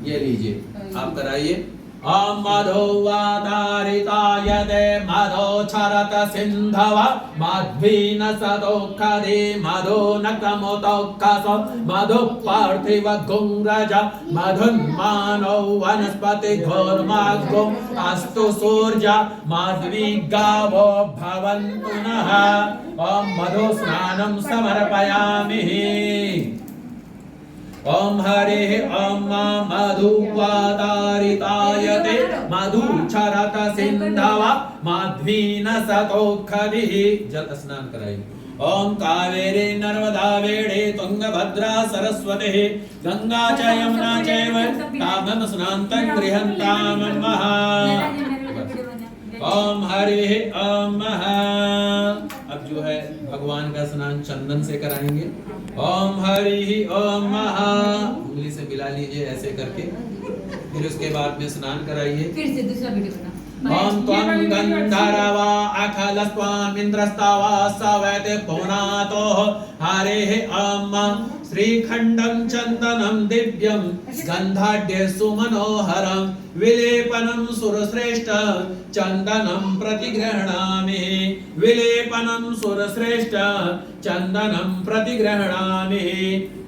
ये लीजिए, आप कराइए। ओम मधु वादारिताय दे मधु क्षरत सिंधव मध्वीन सदोखदे मधु नकमोतोखस मधु पार्थिव गुंग्रज मधुन्मानो वनस्पति घोर्मागो अस्तु सूर्य माध्वी गावो भवन्तु नः। ओम मधु स्नानं समर्पयामि। ओम हरे ओम मधु वादारिताय ते मधु क्षरत सिंधव माध्वीन सतोखदिः। जल स्नान कराइए। ओम कावेरी नर्मदा वेणे तुंगभद्रा सरस्वती गंगा च यमुना चैव ताभ्यां स्नान्तं गृह्णन्तां महा। ओम हरे ओम महा। अब जो है भगवान का स्नान चंदन से कराएंगे। ओम हरि ओम महा, उंगली से मिला लीजिए ऐसे करके, फिर उसके बाद में स्नान कराइए। फिर से दूसरा वीडियो बना। ओम त्वं गंधर्वा अखलस्त्वामिन्द्रस्तावा सवैते पुनातो हरेः ओम श्रीखंडं चंदनं दिव्यं गंधाढ्य सुमनोहरं विलेपनं सुरश्रेष्ठ चंदनं प्रतिगृह्णामि। विलेपनं सुरश्रेष्ठ चंदनं प्रतिगृह्णामि।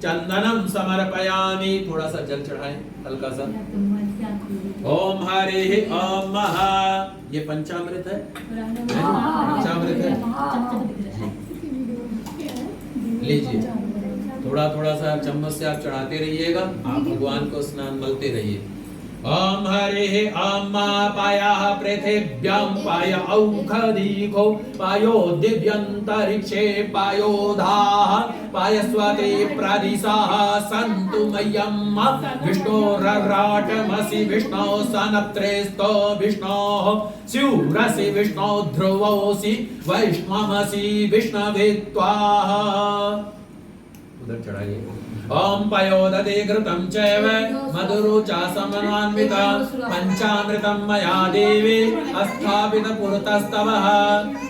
चंदनं समर्पयामि। थोड़ा सा जल चढ़ाएं, हल्का सा। ओम हरे ओम महा। ये पंचामृत है, पंचामृत है, लीजिए। थोड़ा थोड़ा सा चम्मच से आप चढ़ाते रहिएगा, आप भगवान को स्नान मलते रहिए। ओम हरे ओम पायाः पृथिव्यां पाय औषधीको पायो दिव्यन्तरिक्षे पायोधाः पायस्वते प्रदिशाः सन्तु मह्यं विष्णोरराटमसि विष्णो सनप्त्रेस्तो विष्णोः स्यूरसि विष्णो ध्रुवोऽसि वैष्णवसि विष्णवे त्वाः। उधर चढ़ाइए। ओम पयोदधे घृतं चैव मधुरुचा समन्विता पंचामृतं मया देवी स्थापित पुरतस्तवः।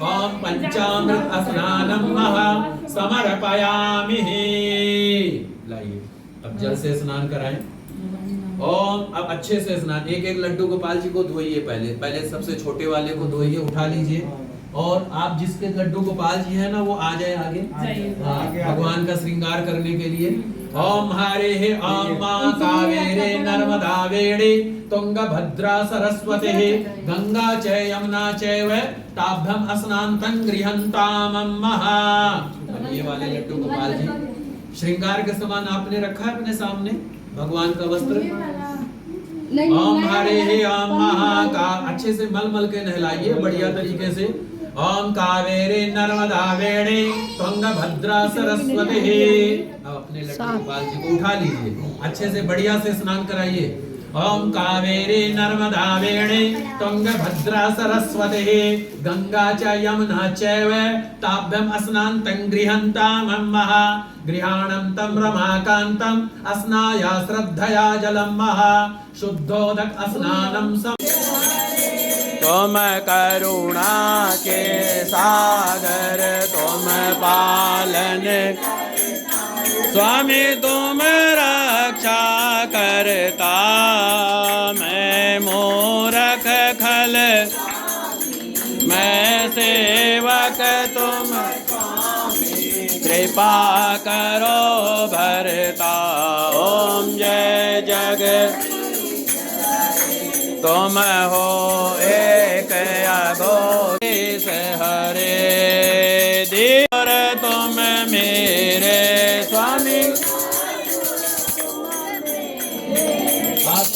ओम पंचामृत स्नानं महा समर्पयामि। लाइए, अब जल से स्नान कराएं। ओम अब अच्छे से स्नान, एक एक लड्डू गोपाल जी को धोइए। पहले सबसे छोटे वाले को धोइए, उठा लीजिए। और आप जिसके लड्डू गोपाल जी हैं ना, वो आ जाए आगे, भगवान का श्रृंगार करने के लिए। ओम हरे ओम कावेरी नर्मदा वेणी तुंगभद्रा सरस्वती गंगा च यमुना चैव ताभ्यां स्नान्तं गृह्णन्तां महा। ये वाले लड्डू गोपाल जी श्रृंगार के समान आपने रखा है अपने सामने भगवान का वस्त्र। ओम हरे ओम महा का अच्छे से मल के नहलाइए बढ़िया तरीके से। ओम कावेरी नर्मदा वेणी तुंगभद्रा सरस्वती। अब अपने लड्डू गोपाल जी को उठा लीजिए, अच्छे से बढ़िया से स्नान कराइए। ओम कावेरी नर्मदा वेणी तुंगभद्रा सरस्वती गंगा च यमुना चैव ताभ्यां स्नान्तं गृह्णन्तां महा। गृहाणं तं रमाकान्तं स्नाया श्रद्धया जलं महा। शुद्धोदक स्नानं तुम करुणा के सागर तुम पालन स्वामी तुम रक्षा करता। मैं मूर्ख खल मैं सेवक तुम कृपा करो भरता। ओम जय जग तुम हो एक अघोष हरे देवर तुम मेरे स्वामी। आप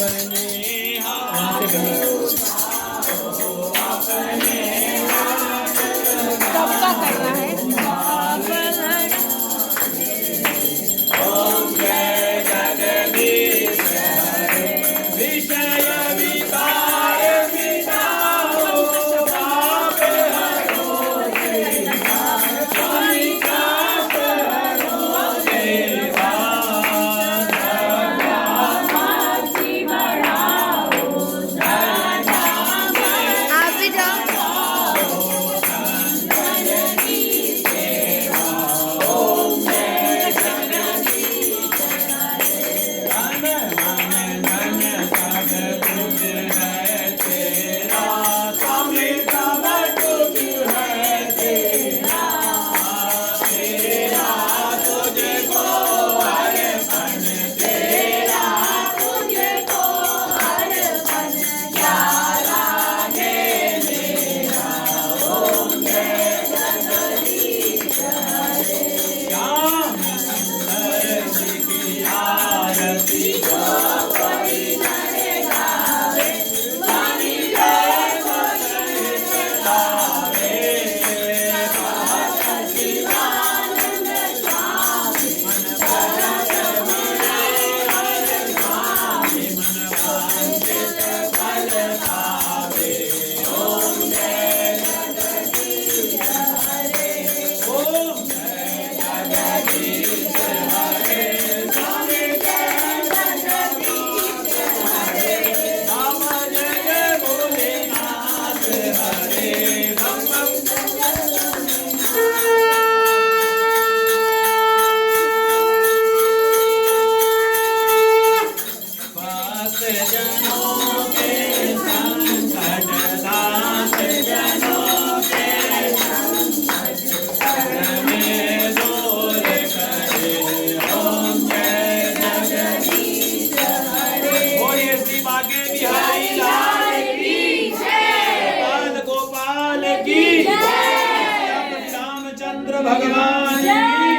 रामचंद्र भगवान की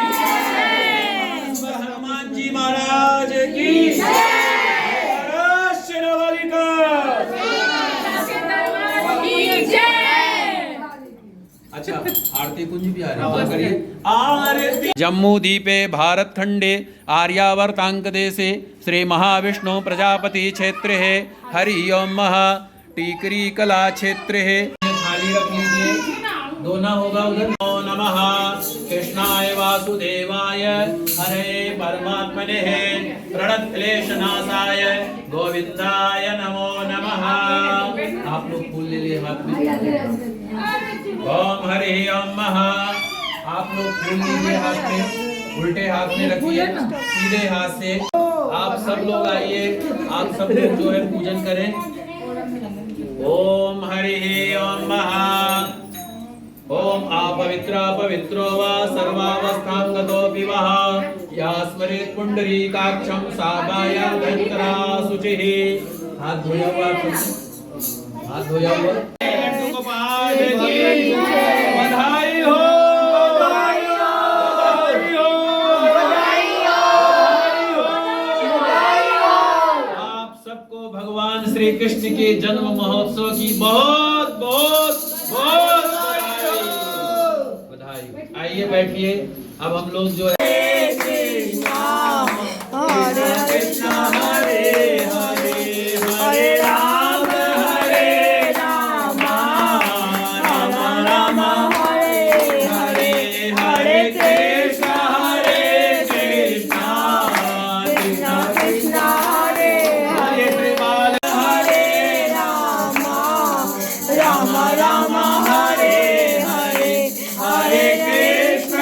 हनुमान जी महाराज की अच्छा आरती कुंज भी आ रही है, करिए। आरती जम्मूद्वीपे भारतखंडे आर्यावर्तांक देशे श्री महाविष्णु प्रजापति क्षेत्र है हरि ओम टीकरी कला क्षेत्र है। थाली रख लीजिए, दोना होगा उधर। नमो नमः कृष्णाय वासुदेवाय हरे परमात्मने प्रणतक्लेशनाशाय गोविंदाय नमो नमः। आप लोग फूल ले लिए हाथ में। ओम हरि ओम महा। आप लोग फूल लीजिए हाथ में, उल्टे हाथ में रखिए, सीधे हाथ से। आप सब लोग आइए, आप सब लोग जो है पूजन करें। ओम हरि ओम महा। ओम अपवित्र पवित्रो वा सर्वावस्थां गतोऽपि वः या स्मरेत् पुंडरीकाक्षं सा बायान्तरा शुचिः। हाथ धोया हुआ, हाथ धोया हुआ। गोपाल की बधाई हो, बधाई हो, बधाई हो, बधाई हो। आप सबको भगवान श्री कृष्ण के जन्म महोत्सव की बहुत बहुत बहुत बधाई। आइए बैठिए। अब हम लोग जो है हरे कृष्ण हरे हरे हरे राम हरे राम राम राम हरे हरे हरे कृष्ण कृष्ण कृष्ण हरे हरे त्रिपाल हरे राम राम राम हरे हरे हरे कृष्ण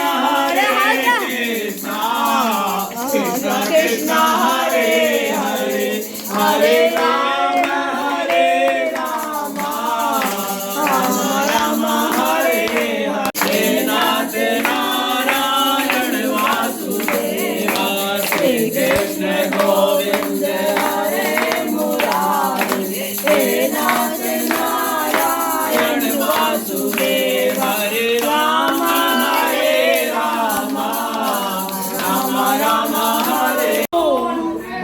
कृष्ण कृष्ण हरे हरे हरे राम राम राम हरे हरे। नाथ नारायण वासुदेवा श्री कृष्ण गोविंद हरे मुरारी। हे नाथ नारायण वासुदेव हरे राम राम राम हरे।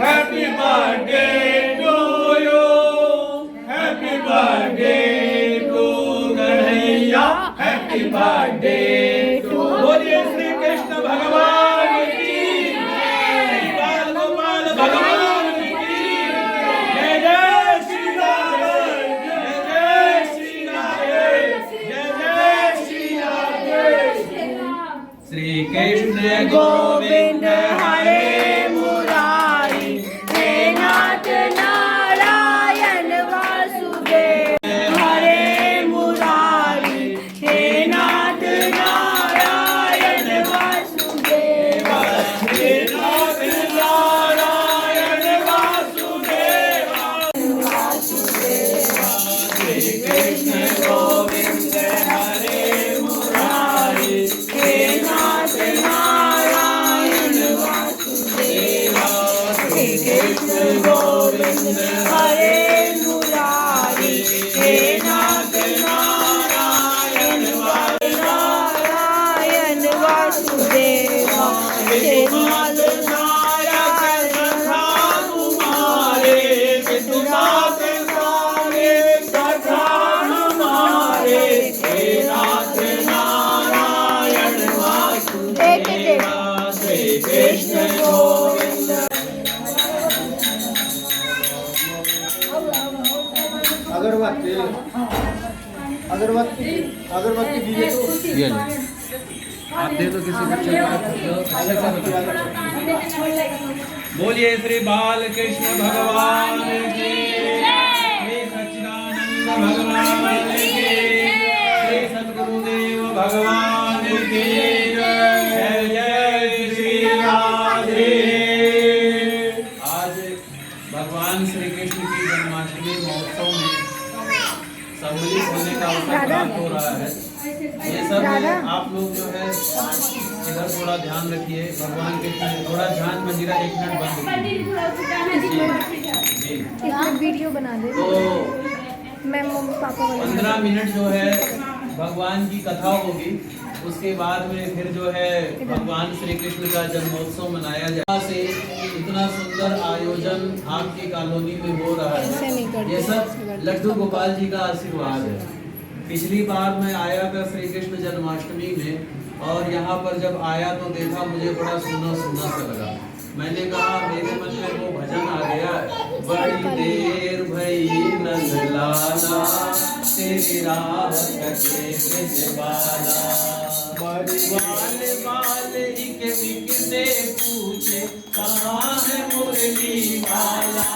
Happy birthday to you, happy birthday to Kanhaiya, happy birthday to बोलिए श्री कृष्ण भगवान की, बाल गोपाल भगवान की जय जय श्री राम, जय जय श्री राम, जय जय श्री राम। श्री कृष्ण गोविंद हरे मुरारी। हे नाथ नारायण वासुदेव हरे मुरारी। हे नाथ नारायण वासुदेव, हे नाथ नारायण वासुदेव। श्री कृष्ण गोविंद हरे मुरारी। हे नाथ नारायण वासुदेव, श्री कृष्ण गोविंद हरे मुरारी। हे नाथ नारायण नारायण वासुदेव, हे नाथ नारायण कथा तुम्हारे, विदुनाथ सारे कथा हमारे। अगरबत्ती दीजिए तो ये लो। आप दे दो किसी बच्चे को। बोलिए श्री बाल कृष्ण भगवान की, श्री सच्चिदानंद भगवान की, श्री सद्गुरुदेव भगवान की जय। जय श्री राधे। आज भगवान श्री कृष्ण की जन्माष्टमी महोत्सव में सम्मिलित होने का अवसर प्राप्त हो रहा है। ये सब आप लोग जो है इधर थोड़ा ध्यान रखिए, भगवान के थोड़ा ध्यान मंदिरा 1 मिनट बंद कीजिए। वीडियो बना दे तो मैं मम्मी पापा 15 मिनट जो है भगवान की कथा होगी, उसके बाद में फिर जो है भगवान श्री कृष्ण का जन्मोत्सव मनाया जाएगा। से इतना सुंदर आयोजन आपकी कॉलोनी में हो रहा है, ये सब लड्डू गोपाल जी का आशीर्वाद है। पिछली बार मैं आया था श्री कृष्ण जन्माष्टमी में, और यहाँ पर जब आया तो देखा मुझे बड़ा सूना सूना सा लगा। मैंने कहा मेरे मन में वो भजन आ गया, बड़ी देर भई नंदलाला तेरी राह कटे ब्रजबाला, बड़ी वाले वाले इके बिक से पूछे कहाँ है मुरली वाला,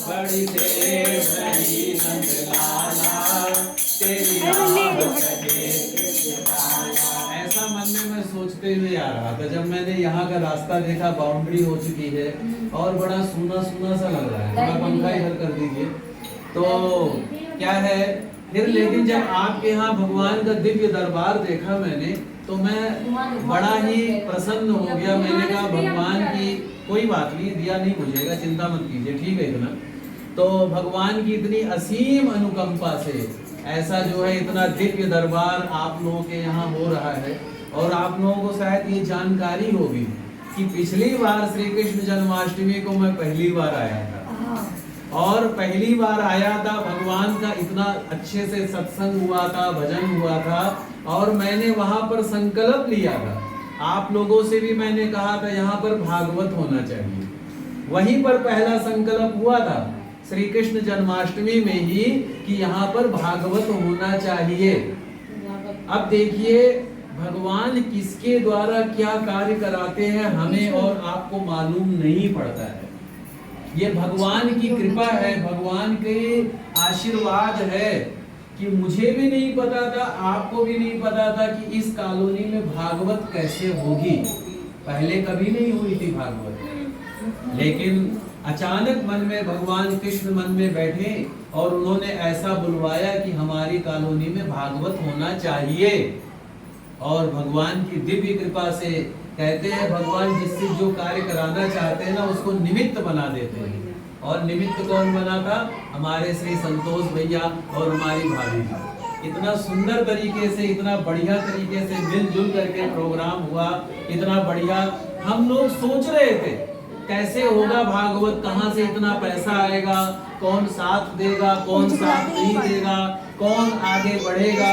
बड़ी देर भई नंदलाला तेरी राह कटे। ऐसा मन में मैं सोचते हुए आ रहा था, जब मैंने यहाँ का रास्ता देखा, बाउंड्री हो चुकी है और बड़ा सूना सूना सा लग रहा है। थोड़ा पंखा इधर कर दीजिए। तो क्या है फिर, लेकिन जब आपके यहाँ भगवान का दिव्य दरबार देखा मैंने, तो मैं बड़ा ही प्रसन्न हो गया। मैंने कहा भगवान की कोई बात नहीं, दिया नहीं बुझेगा, चिंता मत कीजिए, ठीक है इतना। तो भगवान की इतनी असीम अनुकंपा से ऐसा जो है इतना दिव्य दरबार आप लोगों के यहाँ हो रहा है। और आप लोगों को शायद ये जानकारी होगी कि पिछली बार श्री कृष्ण जन्माष्टमी को मैं पहली बार आया था, और पहली बार आया था, भगवान का इतना अच्छे से सत्संग हुआ था, भजन हुआ था, और मैंने वहां पर संकल्प लिया था। आप लोगों से भी मैंने कहा था यहाँ पर भागवत होना चाहिए। वहीं पर पहला संकल्प हुआ था श्री कृष्ण जन्माष्टमी में ही कि यहाँ पर भागवत होना चाहिए। अब देखिए भगवान किसके द्वारा क्या कार्य कराते हैं हमें और आपको मालूम नहीं पड़ता है। ये भगवान की कृपा है, भगवान के आशीर्वाद है कि मुझे भी नहीं पता था, आपको भी नहीं पता था कि इस कॉलोनी में भागवत कैसे होगी। पहले कभी नहीं हुई थी भागवत, लेकिन अचानक मन में भगवान कृष्ण मन में बैठे और उन्होंने ऐसा बुलवाया कि हमारी कॉलोनी में भागवत होना चाहिए। और भगवान की दिव्य कृपा से कहते हैं भगवान जिससे जो कार्य कराना चाहते हैं ना उसको निमित्त बना देते हैं। और निमित्त कौन बना था? हमारे श्री संतोष भैया और हमारी भाभी जी। इतना सुंदर तरीके से, इतना बढ़िया तरीके से मिलजुल करके प्रोग्राम हुआ, इतना बढ़िया। हम लोग सोच रहे थे कैसे होगा भागवत, कहाँ से इतना पैसा आएगा, कौन साथ देगा, कौन साथ नहीं देगा, कौन आगे बढ़ेगा।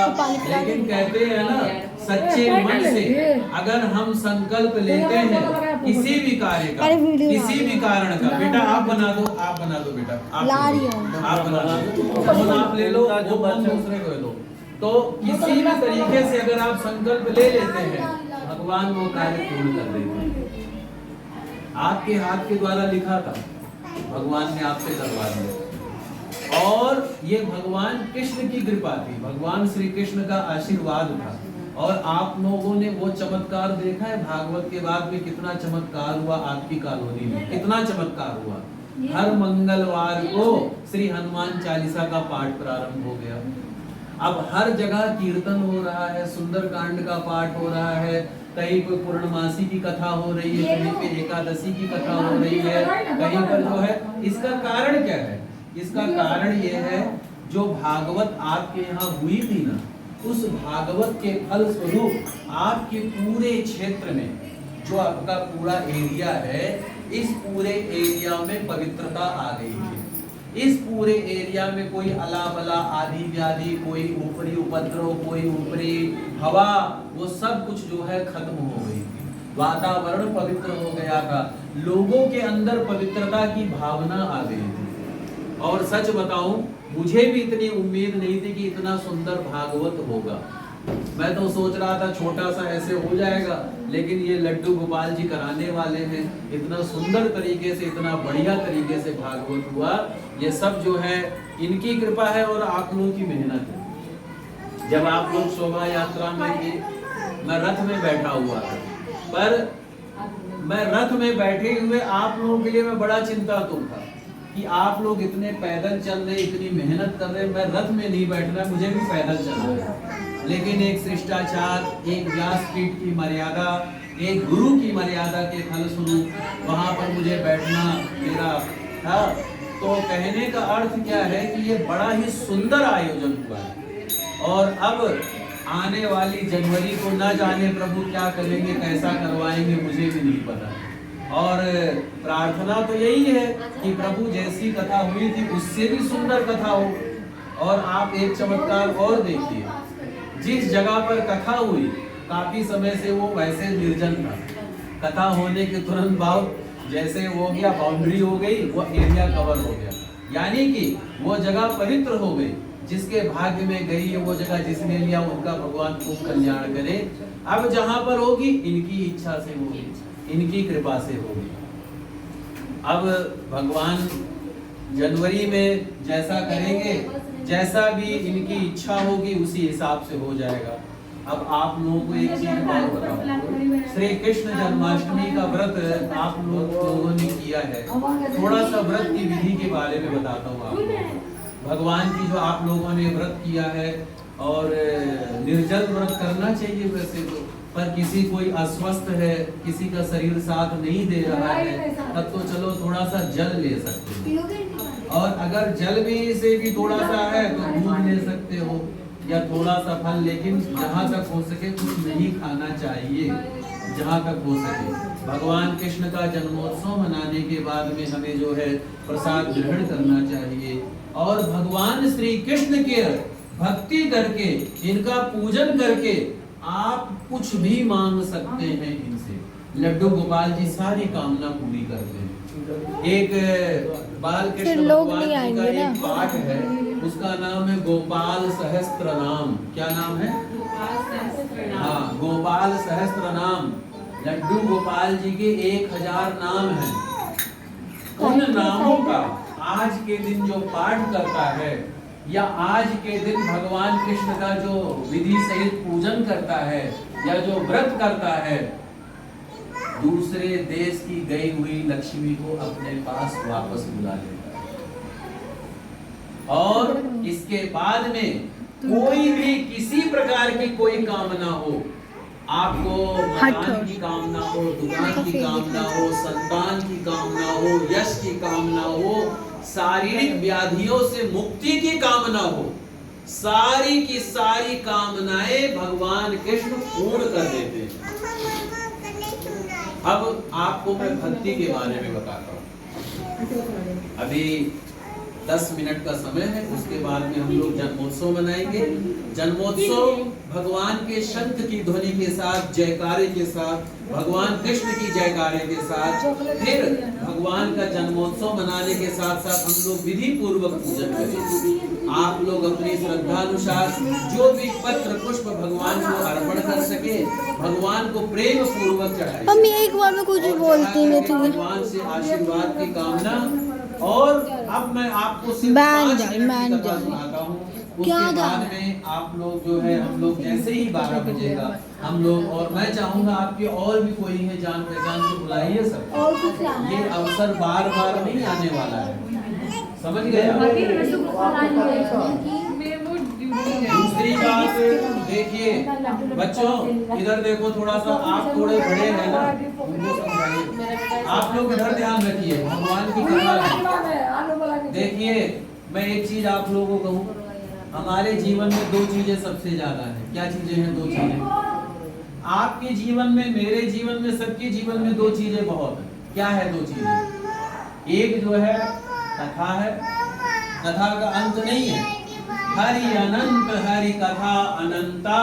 लेकिन कहते हैं ना सच्चे मन से अगर हम संकल्प लेते हैं किसी भी कार्य का, किसी भी कारण का, बेटा आप बना दो, आप बना दो बेटा, आप बना दो, फोन आप ले लो, वो फोन दूसरे को लो। तो किसी भी तरीके से अगर आप संकल्प ले लेते हैं भगवान वो कार्य पूर्ण कर देते हैं। आपके हाथ के द्वारा लिखा था, भगवान ने आपसे करवा दिया। और ये भगवान कृष्ण की कृपा थी, भगवान श्री कृष्ण का आशीर्वाद था। और आप लोगों ने वो चमत्कार देखा है भागवत के बाद में, कितना चमत्कार हुआ आपकी कॉलोनी में, कितना चमत्कार हुआ। हर मंगलवार को श्री हनुमान चालीसा का पाठ प्रारंभ हो गया। अब हर जगह कीर्तन हो रहा है, सुंदरकांड का पाठ हो रहा है, कहीं पर पूर्णमासी की कथा हो रही है, कहीं पे एकादशी की कथा हो रही है, कहीं पर जो है। इसका कारण क्या है? इसका कारण ये है जो भागवत आपके यहाँ हुई थी ना, उस भागवत के फल स्वरूप आपके पूरे क्षेत्र में जो आपका पूरा एरिया है, इस पूरे एरिया में पवित्रता आ गई है। इस पूरे एरिया में कोई अला बला आदि व्याधि, कोई ऊपरी उपद्रव, कोई ऊपरी हवा, वो सब कुछ जो है खत्म हो गई थी। वातावरण पवित्र हो गया था, लोगों के अंदर पवित्रता की भावना आ गई थी। और सच बताऊं मुझे भी इतनी उम्मीद नहीं थी कि इतना सुंदर भागवत होगा। मैं तो सोच रहा था छोटा सा ऐसे हो जाएगा, लेकिन ये लड्डू गोपाल जी कराने वाले हैं। इतना सुंदर तरीके से, इतना बढ़िया तरीके से भागवत हुआ। ये सब जो है इनकी कृपा है और आप लोगों की मेहनत है। जब आप लोग शोभा यात्रा में थे, मैं रथ में बैठा हुआ था, पर मैं रथ में बैठे हुए आप लोगों के लिए मैं बड़ा चिंतातुर था कि आप लोग इतने पैदल चल रहे, इतनी मेहनत कर रहे, मैं रथ में नहीं बैठ रहा, मुझे भी पैदल चलना है। लेकिन एक शिष्टाचार, एक व्यासपीठ की मर्यादा, एक गुरु की मर्यादा के फलस्वरूप वहाँ पर मुझे बैठना मेरा था। तो कहने का अर्थ क्या है कि ये बड़ा ही सुंदर आयोजन हुआ है। और अब आने वाली जनवरी को न जाने प्रभु क्या करेंगे, कैसा करवाएंगे, मुझे भी नहीं पता। और प्रार्थना तो यही है कि प्रभु जैसी कथा हुई थी उससे भी सुंदर कथा हो। और आप एक चमत्कार और देखिए, जिस जगह पर कथा हुई काफी समय से वो वैसे निर्जन था। कथा होने के तुरंत बाद जैसे वो गया, बाउंड्री हो गई, वो एरिया कवर हो गया, यानी कि वो जगह पवित्र हो गई। जिसके भाग्य में गई है वो जगह जिसने लिया, उनका भगवान खूब कल्याण करे। अब जहां पर होगी इनकी इच्छा से होगी, इनकी कृपा से होगी। अब भगवान जनवरी में जैसा करेंगे, जैसा भी इनकी इच्छा होगी उसी हिसाब से हो जाएगा। अब आप लोगों को एक चीज और बताऊं, श्री कृष्ण जन्माष्टमी का व्रत आप लोगों ने किया है। थोड़ा सा व्रत की विधि के बारे में बताता हूँ आपको। भगवान की जो आप लोगों ने व्रत किया है, और निर्जल व्रत करना चाहिए वैसे तो, पर किसी कोई अस्वस्थ है, किसी का शरीर साथ नहीं दे रहा है, तब तो चलो थोड़ा सा जल ले सकते हो। और अगर जल भी से भी थोड़ा सा है तो दूध ले सकते हो या थोड़ा सा फल, लेकिन जहाँ तक हो सके कुछ नहीं खाना चाहिए, जहाँ तक हो सके। भगवान कृष्ण का जन्मोत्सव मनाने के बाद में हमें जो है प्रसाद ग्रहण करना चाहिए। और भगवान श्री कृष्ण के भक्ति करके, इनका पूजन करके आप कुछ भी मांग सकते हैं इनसे। लड्डू गोपाल जी सारी कामना पूरी करते हैं। एक बाल कृष्ण भगवान जी का एक पाठ है, उसका नाम है गोपाल सहस्त्र नाम। क्या नाम है? हाँ, गोपाल सहस्त्र नाम। लड्डू गोपाल जी के 1000 नाम हैं। उन नामों का आज के दिन जो पाठ करता है, या आज के दिन भगवान कृष्ण का जो विधि सहित पूजन करता है, या जो व्रत करता है, दूसरे देश की गई हुई लक्ष्मी को अपने पास वापस बुला लेता है। और इसके बाद में कोई भी किसी प्रकार की कोई कामना हो, आपको मकान की कामना हो, दुकान की कामना हो, संतान की कामना हो, यश की कामना हो, शारीरिक व्याधियों से मुक्ति की कामना हो, सारी की सारी कामनाएं भगवान कृष्ण पूर्ण कर देते हैं। अब आपको मैं भक्ति के बारे में बताता हूँ। अभी 10 मिनट का समय है, उसके बाद में हम लोग जन्मोत्सव मनाएंगे। जन्मोत्सव भगवान के शंख की ध्वनि के साथ, जयकारे के साथ, भगवान कृष्ण की जयकारे के साथ, फिर भगवान का जन्मोत्सव मनाने के साथ साथ हम लोग विधि पूर्वक पूजन करेंगे। आप लोग अपनी श्रद्धानुसार जो भी पत्र पुष्प भगवान को अर्पण कर सके, भगवान को प्रेम पूर्वक चढ़ाएं। मम्मी एक बार में कुछ बोलती नहीं थी। भगवान से आशीर्वाद की कामना। और अब मैं आपको सिर्फ 5 मिनट की कथा सुनाता हूँ। उसके बाद में आप लोग जो है, हम लोग जैसे ही 12 बजेगा हम लोग, और मैं चाहूंगा आपके और भी कोई है जान पहचान को बुलाइए सब। ये अवसर बार बार नहीं आने वाला है, समझ गए? दूसरी बात देखिए बच्चों, इधर देखो थोड़ा सा, आप थोड़े बड़े हैं ना, उनको समझाइए। आप लोग इधर ध्यान रखिए, भगवान की कृपा। देखिए मैं एक चीज आप लोगों को कहूँ, हमारे जीवन में 2 चीजें सबसे ज्यादा है। क्या चीजें हैं? 2 चीजें। आपके जीवन में, मेरे जीवन में, सबके जीवन में 2 चीजें बहुत है। क्या है 2 चीजें? एक जो है कथा है, कथा का अंत नहीं है। हरि अनंत हरि कथा अनंता,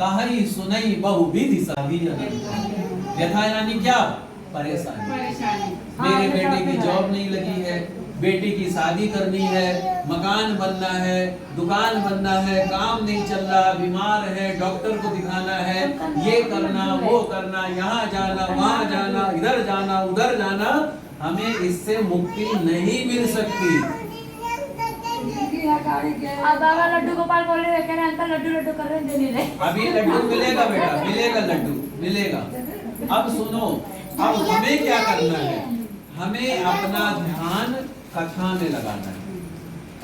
कहि सुनई बहुविधि सभी अनंता। यथा यानी क्या? परेशानी। हाँ, मेरे बेटा, बेटे की बेटा। जॉब नहीं लगी है, बेटी की शादी करनी है, मकान बनना है, दुकान बनना है, काम नहीं चल रहा, बीमार है, डॉक्टर को दिखाना है, ये करना वो करना, यहाँ जाना वहाँ जाना, इधर जाना उधर जाना, हमें इससे मुक्ति नहीं मिल सकती। अब बाबा लड्डू गोपाल बोल रहे हैं, कह रहे हैं अंकल लड्डू लड्डू कर रहे हैं, दे नहीं रहे। अभी लड्डू मिलेगा बेटा, मिलेगा लड्डू मिलेगा। अब सुनो, अब हमें क्या करना है, हमें अपना ध्यान कथा में लगाना है।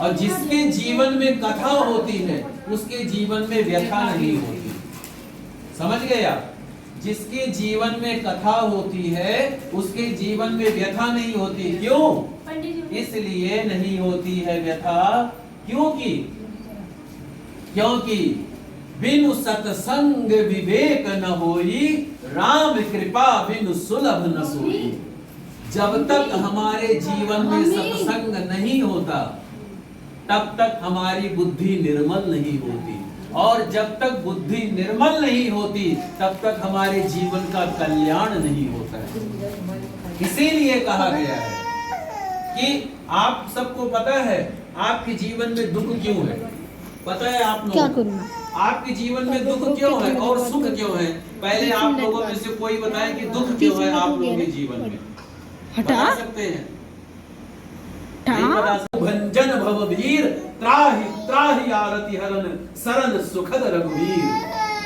और जिसके जीवन में कथा होती है उसके जीवन में व्यथा नहीं होती। समझ गए आप? जिसके जीवन में कथा होती है उसके जीवन में व्यथा नहीं होती। क्यों? पंडित जी इसलिए नहीं होती है व्यथा क्योंकि बिनु सत्संग विवेक न होई, राम कृपा बिनु सुलभ न सोई। जब तक हमारे जीवन में सत्संग नहीं होता तब तक हमारी बुद्धि निर्मल नहीं होती, और जब तक बुद्धि निर्मल नहीं होती तब तक हमारे जीवन का कल्याण नहीं होता है। इसीलिए कहा गया है कि आप सबको पता है आपके जीवन में दुख क्यों है? पता है आप क्या लोगों को? करूँ मैं? आपके जीवन में दुख क्यों है और सुख क्यों है? पहले आप लोगों में से कोई बताए कि दुख क्यों है आप लोगों के जीवन में? बता सकते हैं? नहीं बता सकते? भंजन भववीर त्राहि त्राहि आरति हरन सरन सुखद रघुवीर।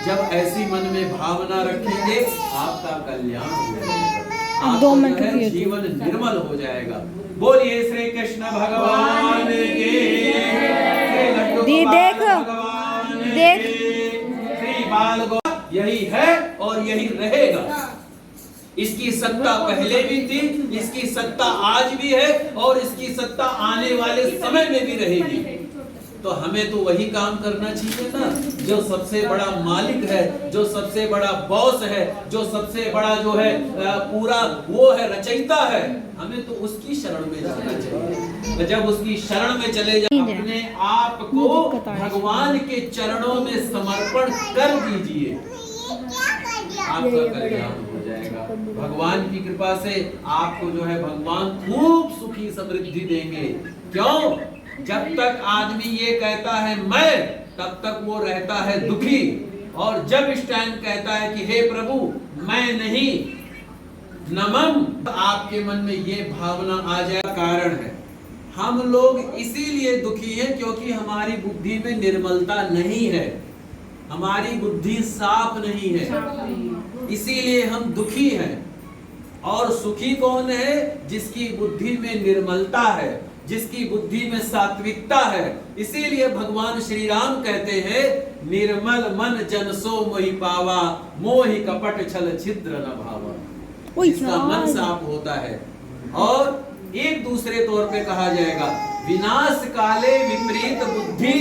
जब ऐसी मन में भावना रखेंगे आपका कल्याण हो जाएगा, अब 2 आपका मिनट जो है रुकिए। जीवन निर्मल हो जाएगा। बोलिए श्री कृष्ण भगवान की, श्री लड्डू दी गोपाल देख, भगवान देख। की, श्री बाल गोपाल। यही है और यही रहेगा। इसकी सत्ता पहले भी थी, इसकी सत्ता आज भी है और इसकी सत्ता आने वाले समय में भी रहेगी। तो हमें तो वही काम करना चाहिए ना जो सबसे बड़ा मालिक है, जो सबसे बड़ा बॉस है, जो सबसे बड़ा जो है पूरा वो है, रचयिता है। हमें तो उसकी शरण में जाना चाहिए। तो जब उसकी शरण में चले जाए अपने आप को भगवान के चरणों में समर्पण कर दीजिए, आपका कल्याण हो जाएगा। भगवान की कृपा से आपको जो है भगवान खूब सुखी समृद्धि देंगे। क्यों? जब तक आदमी ये कहता है मैं, तब तक वो रहता है दुखी, और जब इस टाइम कहता है कि हे प्रभु मैं नहीं, नमम, तो आपके मन में ये भावना आ जाए। कारण है हम लोग इसीलिए दुखी हैं क्योंकि हमारी बुद्धि में निर्मलता नहीं है, हमारी बुद्धि साफ नहीं है, इसीलिए हम दुखी हैं। और सुखी कौन है? जिसकी बुद्धि में निर्मलता है, जिसकी बुद्धि में सात्विकता है। इसीलिए भगवान श्री राम कहते हैं निर्मल मन जन सो मोहि पावा, मोहि कपट छल छिद्र न भावा। जिसका मन साफ होता है। और एक दूसरे तौर पे कहा जाएगा विनाश काले विपरीत बुद्धि।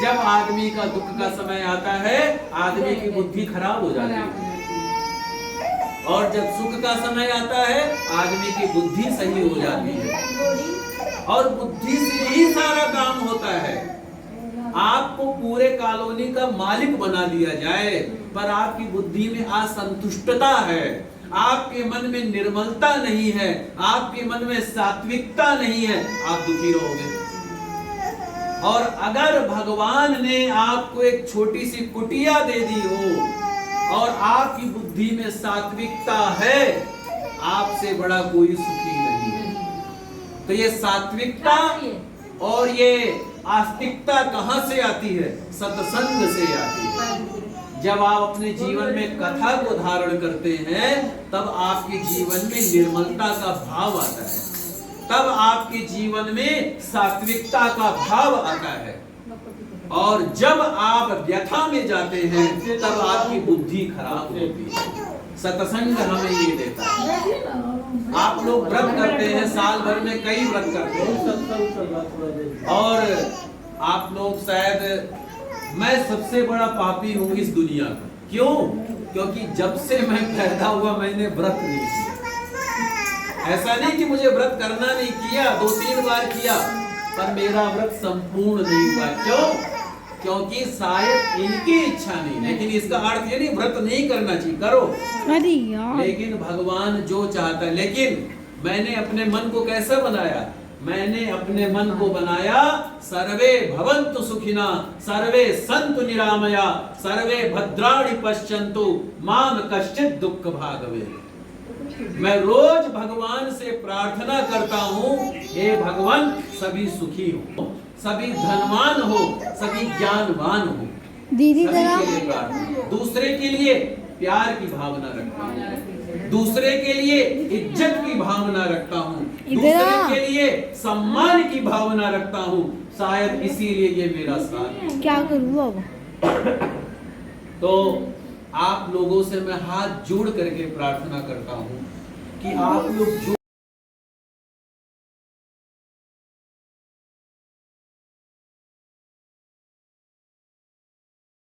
जब आदमी का दुख का समय आता है आदमी की बुद्धि खराब हो जाती है, और जब सुख का समय आता है आदमी की बुद्धि सही हो जाती है। और बुद्धि से ही सारा काम होता है। आपको पूरे कॉलोनी का मालिक बना दिया जाए पर आपकी बुद्धि में असंतुष्टता है, आपके मन में निर्मलता नहीं है, आपके मन में सात्विकता नहीं है, आप दुखी रहोगे। और अगर भगवान ने आपको एक छोटी सी कुटिया दे दी हो और आपकी बुद्धि में सात्विकता है, आपसे बड़ा कोई सुखी नहीं है। तो ये सात्विकता और ये आस्तिकता कहां से आती है? सत्संग से आती है। जब आप अपने जीवन में कथा को धारण करते हैं तब आपके जीवन में निर्मलता का भाव आता है, तब आपके जीवन में सात्विकता का भाव आता है। और जब आप व्यथा में जाते हैं तब आपकी बुद्धि खराब होती है। सत्संग हमें ये देता है। आप लोग व्रत करते हैं, साल भर में कई व्रत करते हैं, और आप लोग शायद, मैं सबसे बड़ा पापी हूँ इस दुनिया का। क्यों? क्योंकि जब से मैं पैदा हुआ मैंने व्रत नहीं किया। ऐसा नहीं कि मुझे व्रत करना नहीं किया, 2-3 बार किया, पर मेरा व्रत संपूर्ण नहीं हुआ। क्यों? क्योंकि शायद इनकी इच्छा नहीं, लेकिन इसका अर्थ ये नहीं व्रत नहीं करना चाहिए, करो। अरे यार, लेकिन भगवान जो चाहता है, लेकिन मैंने अपने मन को कैसा बनाया? मैंने अपने मन को बनाया सर्वे भवन्तु सुखिना, सर्वे सन्तु निरामया, सर्वे भद्राणि पश्यन्तु, माम कश्चित् दुःख भागवे। मैं रोज भगवान से प्रार्थना करता हूँ, हे भगवान सभी सुखी हो, सभी धनवान हो, सभी ज्ञानवान हो। दीदी सभी जरा के लिए प्रार्थना, दूसरे के लिए प्यार की भावना रखता हूँ, दूसरे के लिए इज्जत की भावना रखता हूँ, दूसरे के लिए सम्मान की भावना रखता हूँ। शायद इसीलिए ये मेरा साथ है। क्या करूँ अब? तो आप लोगों से मैं हाथ जोड़ करके प्रार्थना करता हूँ कि आप लोग जो